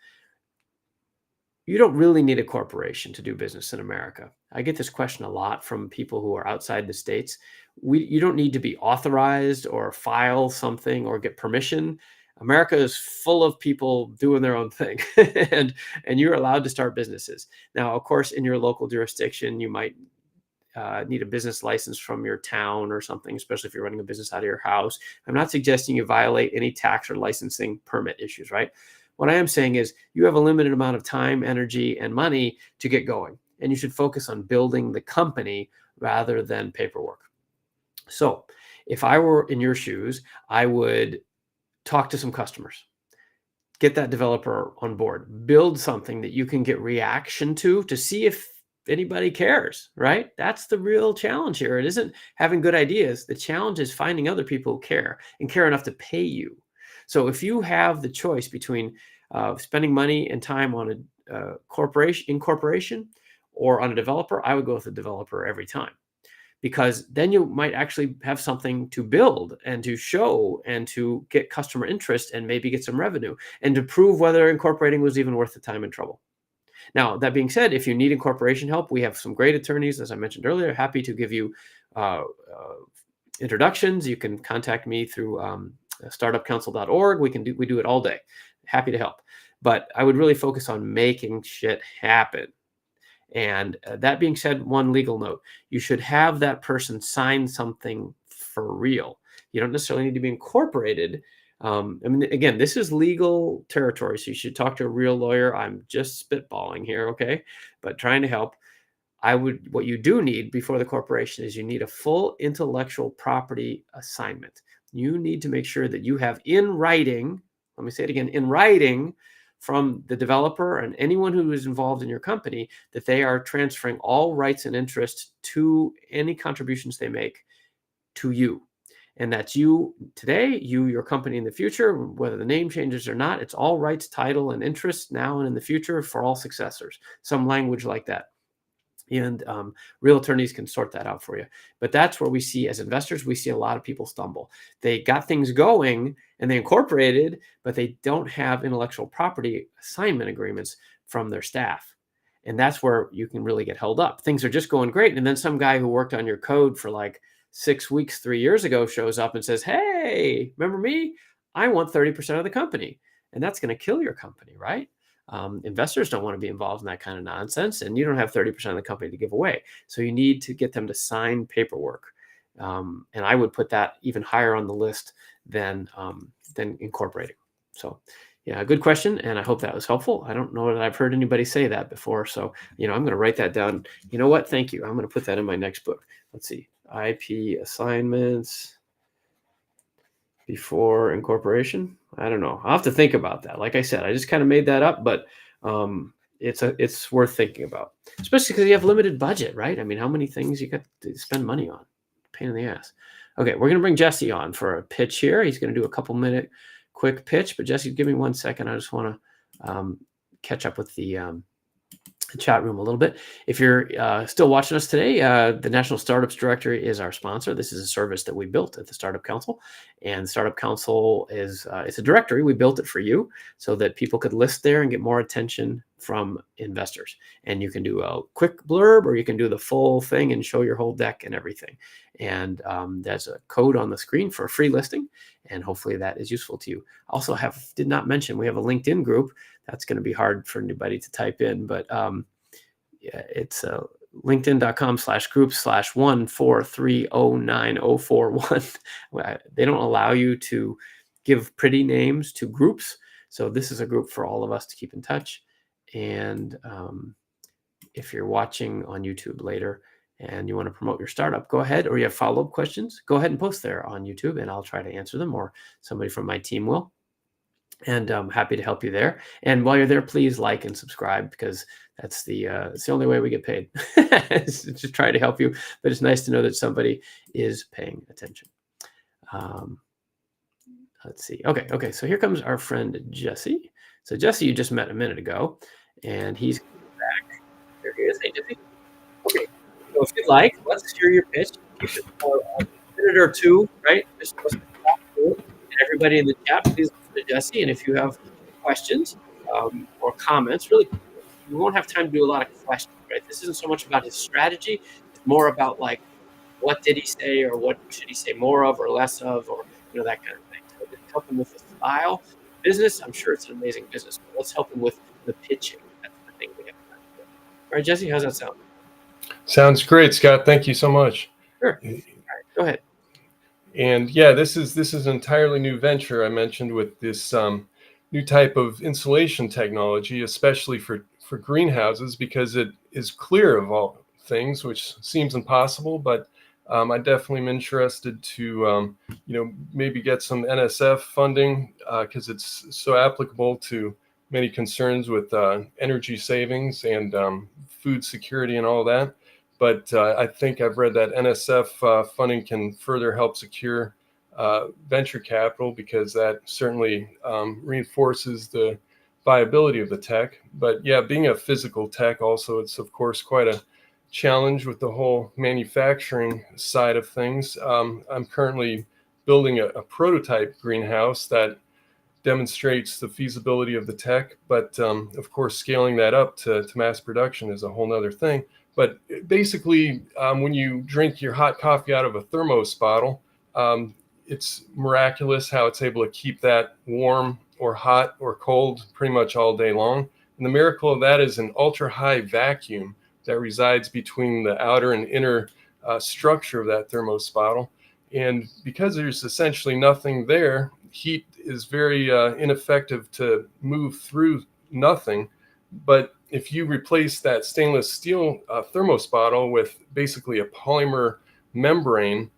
you don't really need a corporation to do business in America. I get this question a lot from people who are outside the States. You don't need to be authorized or file something or get permission. America is full of people doing their own thing, and you're allowed to start businesses. Now, of course, in your local jurisdiction, you might need a business license from your town or something, especially if you're running a business out of your house. I'm not suggesting you violate any tax or licensing permit issues, right? What I am saying is you have a limited amount of time, energy, and money to get going, and you should focus on building the company rather than paperwork. So if I were in your shoes, I would talk to some customers, get that developer on board, build something that you can get reaction to see if anybody cares, right? That's the real challenge here. It isn't having good ideas. The challenge is finding other people who care and care enough to pay you. So if you have the choice between spending money and time on a corporation or on a developer, I would go with the developer every time, because then you might actually have something to build and to show and to get customer interest and maybe get some revenue and to prove whether incorporating was even worth the time and trouble. Now, that being said, if you need incorporation help, we have some great attorneys, as I mentioned earlier, happy to give you introductions. You can contact me through startupcouncil.org. We do it all day. Happy to help. But I would really focus on making shit happen. And that being said, one legal note, you should have that person sign something for real. You don't necessarily need to be incorporated. I mean, again, this is legal territory, so you should talk to a real lawyer. I'm just spitballing here, okay? But trying to help. What you do need before the corporation is you need a full intellectual property assignment. You need to make sure that you have in writing, let me say it again, in writing from the developer and anyone who is involved in your company, that they are transferring all rights and interests to any contributions they make to you. And that's you today, your company in the future, whether the name changes or not. It's all rights, title, and interest now and in the future for all successors. Some language like that. And real attorneys can sort that out for you. But that's where we see, as investors, we see a lot of people stumble. They got things going and they incorporated, but they don't have intellectual property assignment agreements from their staff. And that's where you can really get held up. Things are just going great. And then some guy who worked on your code for like 6 weeks, 3 years ago shows up and says, hey, remember me? I want 30% of the company. And that's going to kill your company, right? Investors don't want to be involved in that kind of nonsense, and you don't have 30% of the company to give away. So you need to get them to sign paperwork. And I would put that even higher on the list than incorporating. So yeah, good question. And I hope that was helpful. I don't know that I've heard anybody say that before. So, I'm going to write that down. You know what? Thank you. I'm going to put that in my next book. Let's see. IP assignments before incorporation. I don't know. I'll have to think about that. Like I said, I just kind of made that up, but it's worth thinking about, especially because you have limited budget, right? I mean, how many things you got to spend money on? Pain in the ass. Okay, we're going to bring Jesse on for a pitch here. He's going to do a couple-minute quick pitch, but Jesse, give me 1 second. I just want to catch up with the chat room a little bit. If you're still watching us today, the National Startups Directory is our sponsor. This is a service that we built at the Startup Council, and Startup Council is it's a directory. We built it for you so that people could list there and get more attention from investors. And you can do a quick blurb, or you can do the full thing and show your whole deck and everything. And there's a code on the screen for a free listing, and hopefully that is useful to you. Also did not mention, we have a LinkedIn group. That's going to be hard for anybody to type in, but yeah, it's linkedin.com/groups/143090441. They don't allow you to give pretty names to groups. So this is a group for all of us to keep in touch. And if you're watching on YouTube later and you want to promote your startup, go ahead, or you have follow-up questions, go ahead and post there on YouTube and I'll try to answer them, or somebody from my team will. And I'm happy to help you there. And while you're there, please like and subscribe, because that's the only way we get paid. It's just try to help you. But it's nice to know that somebody is paying attention. Let's see. Okay. So here comes our friend Jesse. So Jesse, you just met a minute ago, and he's back. There he is. Hey, Jesse. Okay. So if you'd like, let's hear your pitch. You should a minute or two, right? Just listen to it. And everybody in the chat, please listen to Jesse. And if you have questions or comments, really we won't have time to do a lot of questions, right? This isn't so much about his strategy. It's more about like, what did he say, or what should he say more of or less of, or that kind of thing. So just help him with the style. Business, I'm sure it's an amazing business, but let's help him with the pitching. That's the thing we have to do. All right, Jesse, how's that sound? Sounds great, Scott. Thank you so much. Sure. All right, go ahead. And yeah, this is an entirely new venture I mentioned with this new type of insulation technology, especially for greenhouses, because it is clear of all things, which seems impossible. But I definitely am interested to maybe get some NSF funding because it's so applicable to many concerns with energy savings and food security and all that. But I think I've read that NSF funding can further help secure venture capital, because that certainly reinforces the viability of the tech. But yeah, being a physical tech also, it's of course quite a challenge with the whole manufacturing side of things. I'm currently building a prototype greenhouse that demonstrates the feasibility of the tech, but of course scaling that up to mass production is a whole nother thing. But basically, when you drink your hot coffee out of a thermos bottle, it's miraculous how it's able to keep that warm or hot or cold pretty much all day long. And the miracle of that is an ultra high vacuum that resides between the outer and inner structure of that thermos bottle. And because there's essentially nothing there, heat is very ineffective to move through nothing. But if you replace that stainless steel thermos bottle with basically a polymer membrane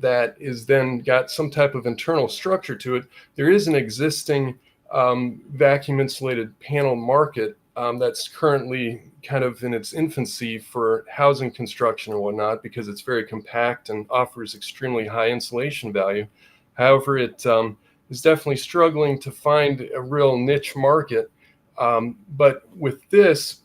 that is then got some type of internal structure to it, there is an existing vacuum insulated panel market that's currently kind of in its infancy for housing construction and whatnot, because it's very compact and offers extremely high insulation value. However, it is definitely struggling to find a real niche market. But with this,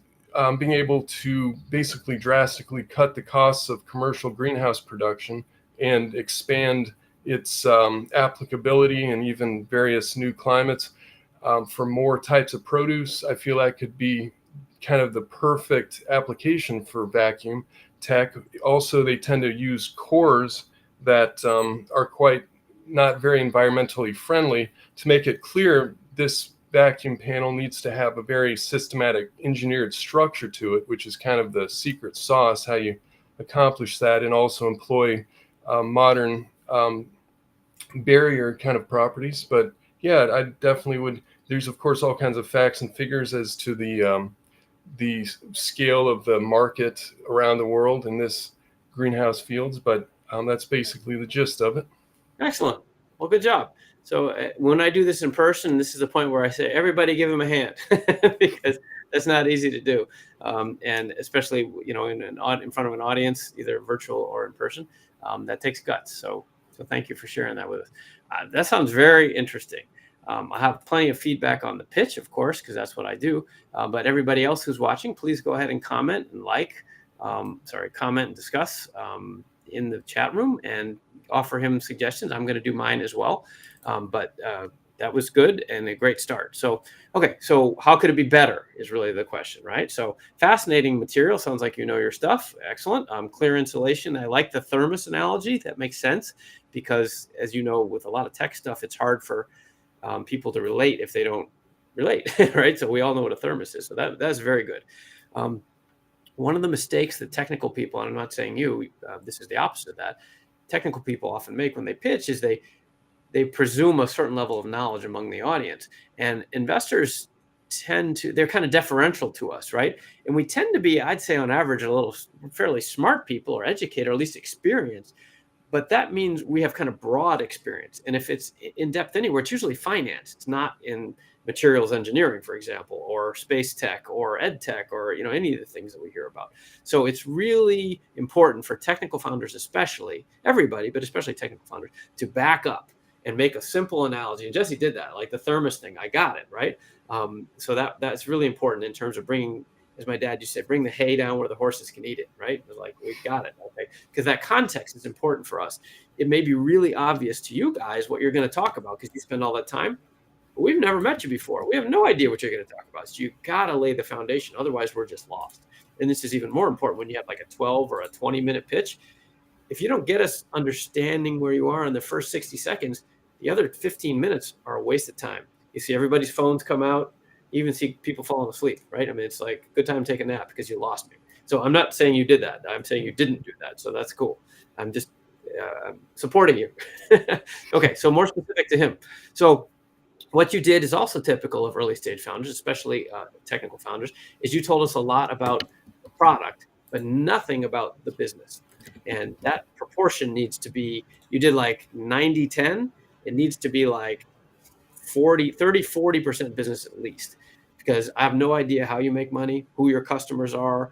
being able to basically drastically cut the costs of commercial greenhouse production and expand its applicability and even various new climates for more types of produce, I feel that could be kind of the perfect application for vacuum tech. Also, they tend to use cores that are quite not very environmentally friendly. To make it clear, this vacuum panel needs to have a very systematic engineered structure to it, which is kind of the secret sauce, how you accomplish that, and also employ modern barrier kind of properties. But yeah, I definitely would. There's of course all kinds of facts and figures as to the scale of the market around the world in this greenhouse fields, but that's basically the gist of it. Excellent. Well, good job. So when I do this in person, this is the point where I say, everybody give him a hand, because that's not easy to do. And especially, in front of an audience, either virtual or in person, that takes guts. So thank you for sharing that with us. That sounds very interesting. I have plenty of feedback on the pitch, of course, because that's what I do. But everybody else who's watching, please go ahead and comment and comment and discuss in the chat room and offer him suggestions. I'm going to do mine as well. But that was good and a great start. So how could it be better is really the question, right? So fascinating material. Sounds like you know your stuff. Excellent. Clear insulation. I like the thermos analogy. That makes sense because, as you know, with a lot of tech stuff, it's hard for people to relate if they don't relate, right? So we all know what a thermos is. So that's very good. One of the mistakes that technical people, and I'm not saying you, this is the opposite of that, technical people often make when they pitch is they presume a certain level of knowledge among the audience. And investors they're kind of deferential to us, right? And we tend to be, I'd say on average, a little fairly smart people or educated, or at least experienced. But that means we have kind of broad experience. And if it's in depth anywhere, it's usually finance. It's not in materials engineering, for example, or space tech or ed tech, or any of the things that we hear about. So it's really important for technical founders, especially everybody, but especially technical founders, to back up and make a simple analogy. And Jesse did that, like the thermos thing. I got it, right? So that's really important in terms of bringing, as my dad used to say, bring the hay down where the horses can eat it, right? Like, we got it, okay? Because that context is important for us. It may be really obvious to you guys what you're going to talk about because you spend all that time, but we've never met you before. We have no idea what you're going to talk about. So you got to lay the foundation. Otherwise, we're just lost. And this is even more important when you have like a 12 or a 20-minute pitch. If you don't get us understanding where you are in the first 60 seconds, the other 15 minutes are a waste of time. You see everybody's phones come out, you even see people falling asleep, right? I mean, it's like good time to take a nap because you lost me. So I'm not saying you did that. I'm saying you didn't do that. So that's cool. I'm just supporting you. Okay, so more specific to him. So what you did is also typical of early stage founders, especially technical founders, is you told us a lot about the product, but nothing about the business. And that proportion needs to be, you did like 90-10. It needs to be like 40% business at least, because I have no idea how you make money, who your customers are,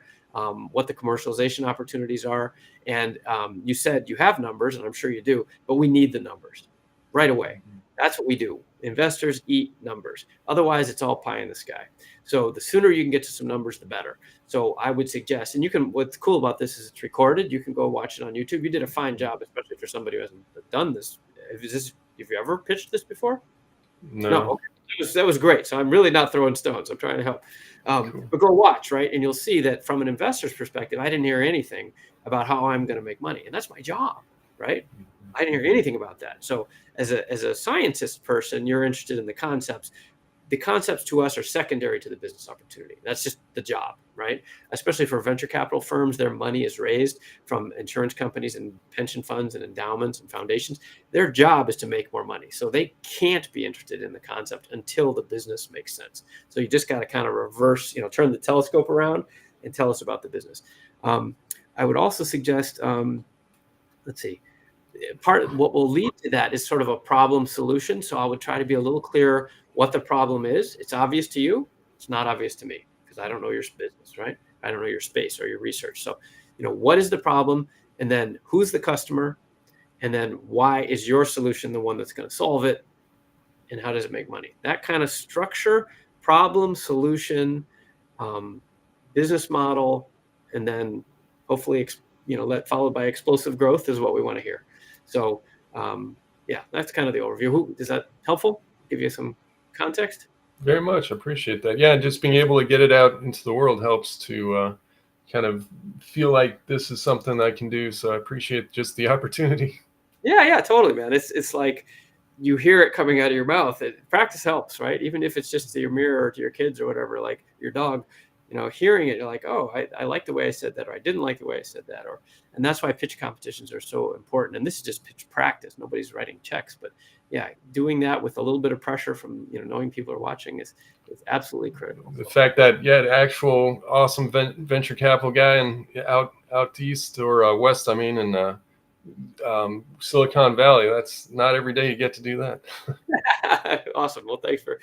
what the commercialization opportunities are. And you said you have numbers, and I'm sure you do, but we need the numbers right away. That's what we do. Investors eat numbers. Otherwise, it's all pie in the sky. So the sooner you can get to some numbers, the better. So I would suggest, and you can, what's cool about this is it's recorded. You can go watch it on YouTube. You did a fine job, especially for somebody who hasn't done this. Have you ever pitched this before? No. Okay. That was great. So I'm really not throwing stones. I'm trying to help. Cool. But go watch, right? And you'll see that from an investor's perspective, I didn't hear anything about how I'm going to make money. And that's my job, right? I didn't hear anything about that. So as a scientist person, you're interested in the concepts. The concepts to us are secondary to the business opportunity. That's just the job, right? Especially for venture capital firms, their money is raised from insurance companies and pension funds and endowments and foundations. Their job is to make more money. So they can't be interested in the concept until the business makes sense. So you just got to kind of reverse, turn the telescope around and tell us about the business. I would also suggest, let's see, part of what will lead to that is sort of a problem solution. So I would try to be a little clearer what the problem is. It's obvious to you. It's not obvious to me because I don't know your business, right? I don't know your space or your research. So, what is the problem? And then who's the customer? And then why is your solution the one that's going to solve it? And how does it make money? That kind of structure, problem, solution, business model, and then hopefully, followed by explosive growth is what we want to hear. So, that's kind of the overview. Is that helpful? Give you some context? Very much. I appreciate that. Yeah, just being able to get it out into the world helps to kind of feel like this is something I can do. So I appreciate just the opportunity. Yeah, totally, man. It's like you hear it coming out of your mouth. Practice helps, right? Even if it's just to your mirror or to your kids or whatever, like your dog. Hearing it, you're like, oh, I like the way I said that, or I didn't like the way I said that, and that's why pitch competitions are so important. And this is just pitch practice. Nobody's writing checks, but yeah, doing that with a little bit of pressure from knowing people are watching is absolutely critical. The fact that the actual awesome venture capital guy in out east or west, in Silicon Valley. That's not every day you get to do that. Awesome. Well, thanks for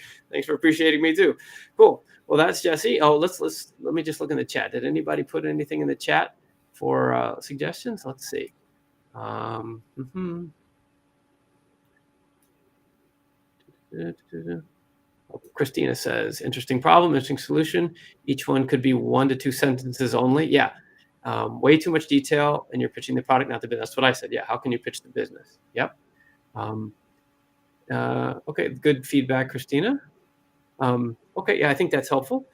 appreciating me too. Cool. Well, that's Jesse. Oh, let me just look in the chat. Did anybody put anything in the chat for suggestions? Let's see. Christina says, interesting problem, interesting solution. Each one could be 1 to 2 sentences only. Yeah. Way too much detail, and you're pitching the product, not the business. That's what I said. Yeah. How can you pitch the business? Yep. Okay. Good feedback, Christina. Okay. Yeah, I think that's helpful.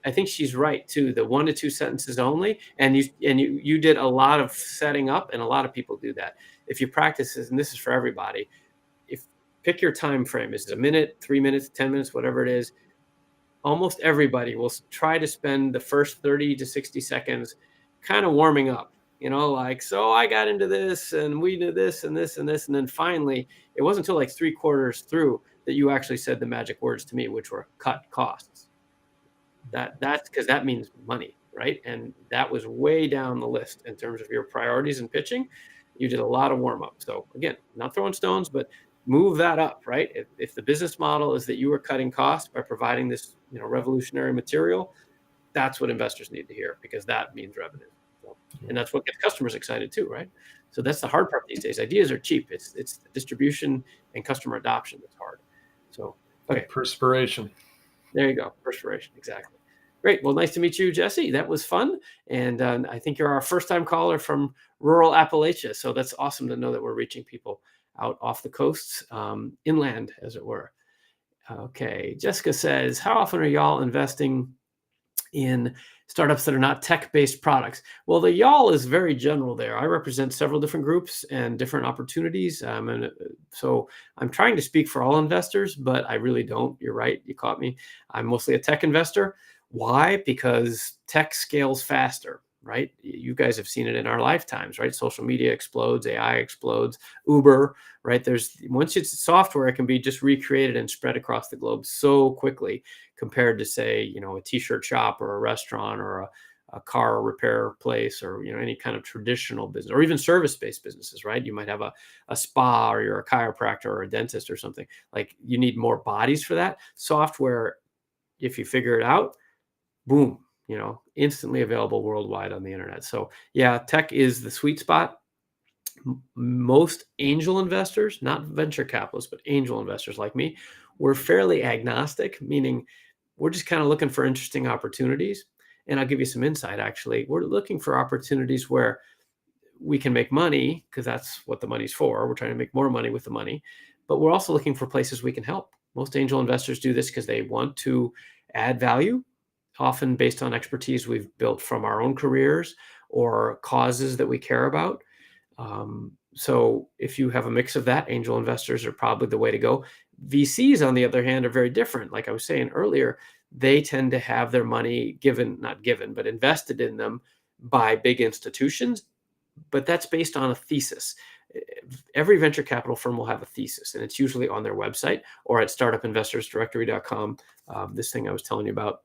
I think she's right too. The 1 to 2 sentences only, and you did a lot of setting up, and a lot of people do that. If you practice this, and this is for everybody, pick your time frame. Is it a minute, 3 minutes, 10 minutes, whatever it is? Almost everybody will try to spend the first 30 to 60 seconds kind of warming up, so I got into this and we did this and this and this. And then finally, it wasn't until like 3/4 through that you actually said the magic words to me, which were cut costs. That's because that means money, right? And that was way down the list in terms of your priorities in pitching. You did a lot of warm up. So again, not throwing stones, but move that up, right? If the business model is that you are cutting costs by providing this, revolutionary material, that's what investors need to hear, because that means revenue. So, and that's what gets customers excited too, right? So that's the hard part these days. Ideas are cheap. It's the distribution and customer adoption that's hard. So, okay. Perspiration. There you go. Perspiration. Exactly. Great. Well, nice to meet you, Jesse. That was fun. And I think you're our first-time caller from rural Appalachia. So that's awesome to know that we're reaching people out off the coasts, inland, as it were. Okay. Jessica says, how often are y'all investing in startups that are not tech-based products? Well, the y'all is very general there. I represent several different groups and different opportunities. So I'm trying to speak for all investors, but I really don't. You're right. You caught me. I'm mostly a tech investor. Why? Because tech scales faster, right? You guys have seen it in our lifetimes, right? Social media explodes, AI explodes, Uber, right? Once it's software, it can be just recreated and spread across the globe so quickly compared to, say, a t-shirt shop or a restaurant or a car repair place or, any kind of traditional business or even service-based businesses, right? You might have a spa or you're a chiropractor or a dentist or something. Like, you need more bodies for that. Software, if you figure it out, boom, instantly available worldwide on the internet. So yeah, tech is the sweet spot. Most angel investors, not venture capitalists, but angel investors like me, we're fairly agnostic, meaning we're just kind of looking for interesting opportunities. And I'll give you some insight, actually. We're looking for opportunities where we can make money, because that's what the money's for. We're trying to make more money with the money. But we're also looking for places we can help. Most angel investors do this because they want to add value, often based on expertise we've built from our own careers or causes that we care about. So if you have a mix of that, angel investors are probably the way to go. VCs, on the other hand, are very different. Like I was saying earlier, they tend to have their money not given, but invested in them by big institutions. But that's based on a thesis. Every venture capital firm will have a thesis, and it's usually on their website or at startupinvestorsdirectory.com. This thing I was telling you about,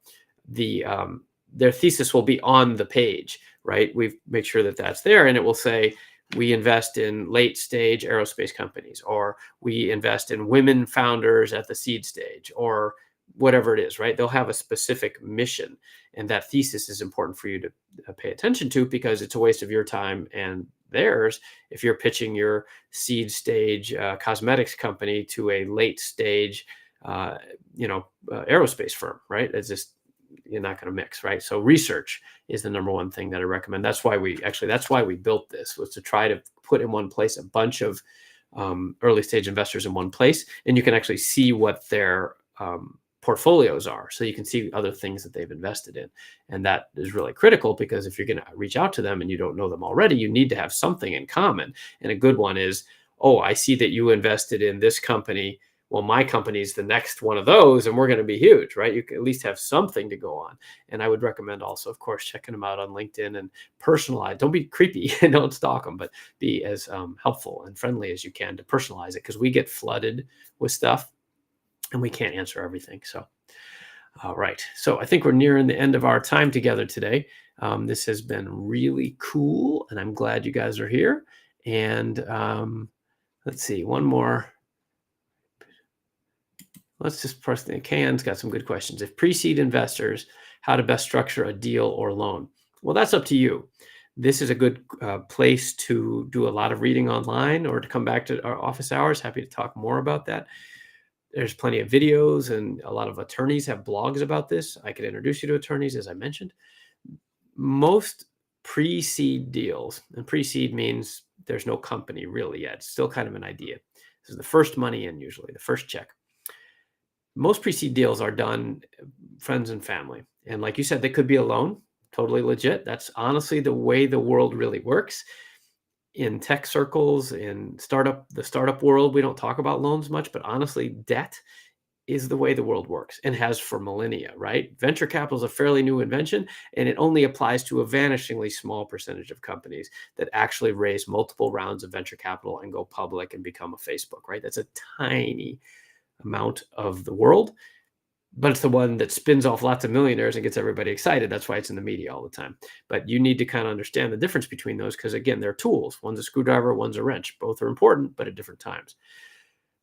their thesis will be on the page, right? We've made sure that that's there, and it will say, we invest in late stage aerospace companies, or we invest in women founders at the seed stage, or whatever it is, right? They'll have a specific mission, and that thesis is important for you to pay attention to, because it's a waste of your time and theirs if you're pitching your seed stage cosmetics company to a late stage aerospace firm, right? It's just, you're not going to mix, right? So research is the number one thing that I recommend. That's why we built this, was to try to put in one place a bunch of early stage investors in one place, and you can actually see what their portfolios are, so you can see other things that they've invested in. And that is really critical, because if you're going to reach out to them and you don't know them already, you need to have something in common. And a good one is, oh, I see that you invested in this company. Well, my company's the next one of those, and we're going to be huge, right? You can at least have something to go on. And I would recommend also, of course, checking them out on LinkedIn and personalize. Don't be creepy and don't stalk them, but be as helpful and friendly as you can to personalize it, because we get flooded with stuff and we can't answer everything. So, all right. So I think we're nearing the end of our time together today. This has been really cool, and I'm glad you guys are here. And let's see, one more. Let's just press the Can's got some good questions. If pre-seed investors, how to best structure a deal or loan? Well, that's up to you. This is a good place to do a lot of reading online, or to come back to our office hours. Happy to talk more about that. There's plenty of videos, and a lot of attorneys have blogs about this. I could introduce you to attorneys, as I mentioned. Most pre-seed deals, and pre-seed means there's no company really yet. It's still kind of an idea. This is the first money in, usually the first check. Most pre-seed deals are done friends and family. And like you said, they could be a loan, totally legit. That's honestly the way the world really works. In tech circles, in the startup world, we don't talk about loans much, but honestly, debt is the way the world works, and has for millennia, right? Venture capital is a fairly new invention, and it only applies to a vanishingly small percentage of companies that actually raise multiple rounds of venture capital and go public and become a Facebook, right? That's a tiny amount of the world, but it's the one that spins off lots of millionaires and gets everybody excited. That's why it's in the media all the time. But you need to kind of understand the difference between those, because again, they're tools. One's a screwdriver, one's a wrench. Both are important, but at different times.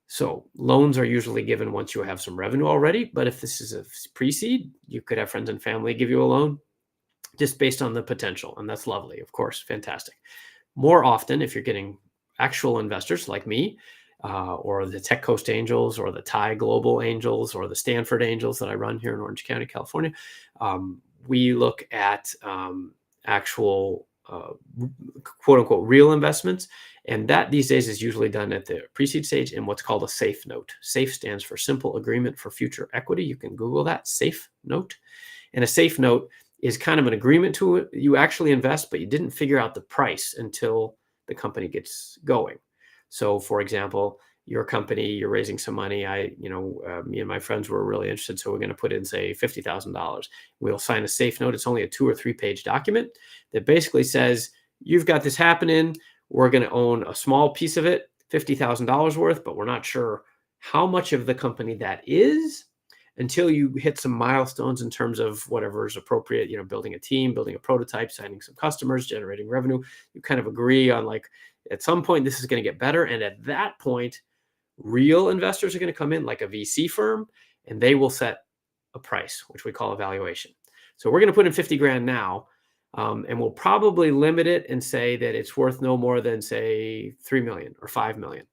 So loans are usually given once you have some revenue already. But if this is a pre-seed, you could have friends and family give you a loan just based on the potential. And that's lovely, of course, fantastic. More often, if you're getting actual investors like me, or the Tech Coast Angels, or the Thai Global Angels, or the Stanford Angels that I run here in Orange County, California, we look at actual quote unquote real investments. And that these days is usually done at the pre-seed stage in what's called a SAFE note. SAFE stands for Simple Agreement for Future Equity. You can Google that, SAFE note. And a SAFE note is kind of an agreement to it. You actually invest, but you didn't figure out the price until the company gets going. So for example, your company, you're raising some money. Me and my friends were really interested. So we're going to put in, say, $50,000. We'll sign a SAFE note. It's only a 2 or 3 page document that basically says, you've got this happening. We're going to own a small piece of it, $50,000 worth, but we're not sure how much of the company that is until you hit some milestones in terms of whatever is appropriate, building a team, building a prototype, signing some customers, generating revenue. You kind of agree on, like, at some point, this is going to get better. And at that point, real investors are going to come in, like a VC firm, and they will set a price, which we call a valuation. So we're going to put in 50 grand now, and we'll probably limit it and say that it's worth no more than, say, 3 million or 5 million,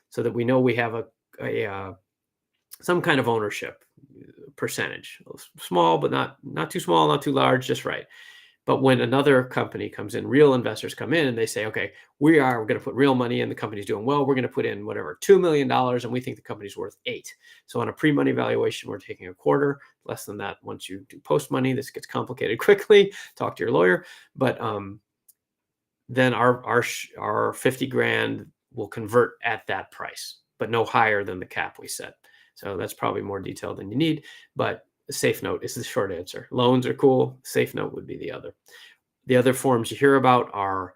so that we know we have some kind of ownership percentage, small, but not too small, not too large, just right. But when another company comes in, real investors come in and they say, okay, we're going to put real money in, the company's doing well, we're going to put in whatever, $2 million, and we think the company's worth 8. So on a pre-money valuation, we're taking a quarter, less than that. Once you do post-money, this gets complicated quickly. Talk to your lawyer. But then our 50 grand will convert at that price, but no higher than the cap we set. So that's probably more detail than you need, but a SAFE note is the short answer. Loans are cool. SAFE note would be the other. The other forms you hear about are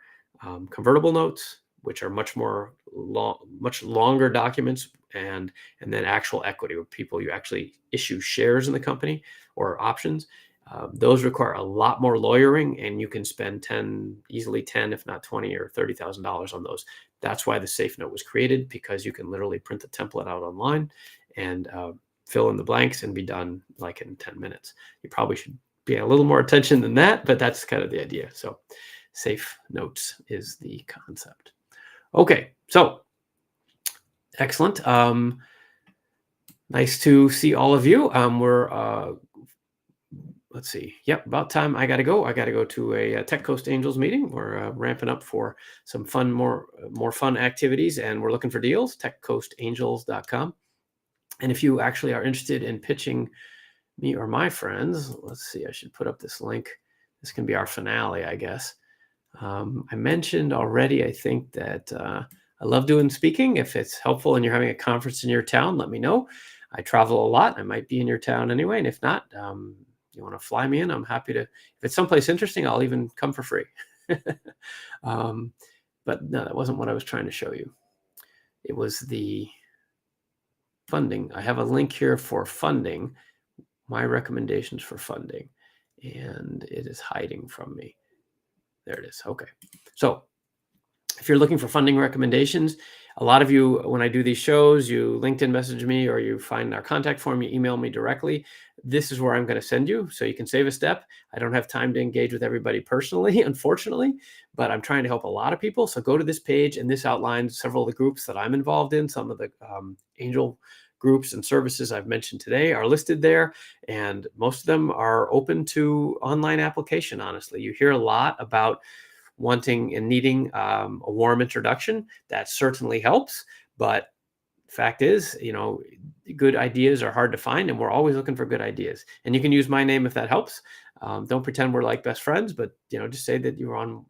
convertible notes, which are much longer documents, and then actual equity, where you actually issue shares in the company or options. Those require a lot more lawyering, and you can spend easily 10, if not 20 or $30,000 on those. That's why the SAFE note was created, because you can literally print the template out online and fill in the blanks and be done like in 10 minutes. You probably should pay a little more attention than that, but that's kind of the idea. So SAFE notes is the concept. Okay, so excellent. Nice to see all of you. Let's see. Yep, about time. I got to go. I got to go to a Tech Coast Angels meeting. We're ramping up for some fun, more fun activities, and we're looking for deals. techcoastangels.com. And if you actually are interested in pitching me or my friends, let's see, I should put up this link. This can be our finale, I guess. I mentioned already, I think, that I love doing speaking. If it's helpful and you're having a conference in your town, let me know. I travel a lot. I might be in your town anyway. And if not, you want to fly me in, I'm happy to. If it's someplace interesting, I'll even come for free. But no, that wasn't what I was trying to show you. It was the funding. I have a link here for funding, my recommendations for funding, and it is hiding from me. There it is. Okay. So if you're looking for funding recommendations, a lot of you, when I do these shows, you LinkedIn message me or you find our contact form, you email me directly. This is where I'm going to send you, so you can save a step. I don't have time to engage with everybody personally, unfortunately, but I'm trying to help a lot of people. So go to this page, and this outlines several of the groups that I'm involved in. Some of the angel groups and services I've mentioned today are listed there, and most of them are open to online application. Honestly, you hear a lot about wanting and needing a warm introduction. That certainly helps, but fact is, good ideas are hard to find, and we're always looking for good ideas. And you can use my name if that helps. Don't pretend we're like best friends, but just say that you're on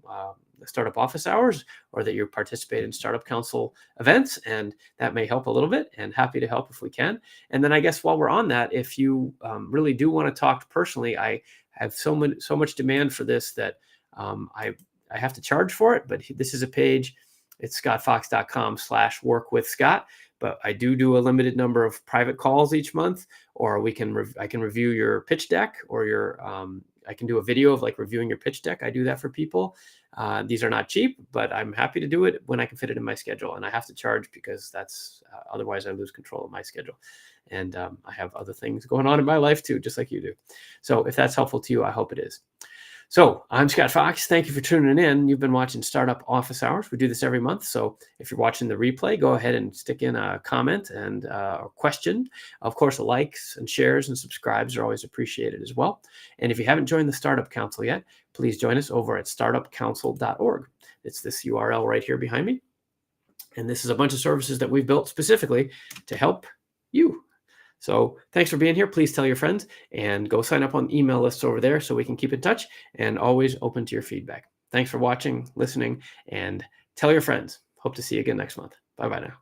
startup office hours, or that you participate in Startup Council events, and that may help a little bit, and happy to help if we can. And then I guess while we're on that, if you really do want to talk personally, I have so much demand for this that I have to charge for it, but this is a page. It's scottfox.com/workwithscott. But I do a limited number of private calls each month, or I can review your pitch deck, or I can do a video of like reviewing your pitch deck. I do that for people. These are not cheap, but I'm happy to do it when I can fit it in my schedule. And I have to charge because that's otherwise I lose control of my schedule. And I have other things going on in my life too, just like you do. So if that's helpful to you, I hope it is. So I'm Scott Fox. Thank you for tuning in. You've been watching Startup Office Hours. We do this every month. So if you're watching the replay, go ahead and stick in a comment and a question. Of course, likes and shares and subscribes are always appreciated as well. And if you haven't joined the Startup Council yet, please join us over at startupcouncil.org. It's this URL right here behind me. And this is a bunch of services that we've built specifically to help you. So thanks for being here. Please tell your friends and go sign up on email lists over there so we can keep in touch, and always open to your feedback. Thanks for watching, listening, and tell your friends. Hope to see you again next month. Bye-bye now.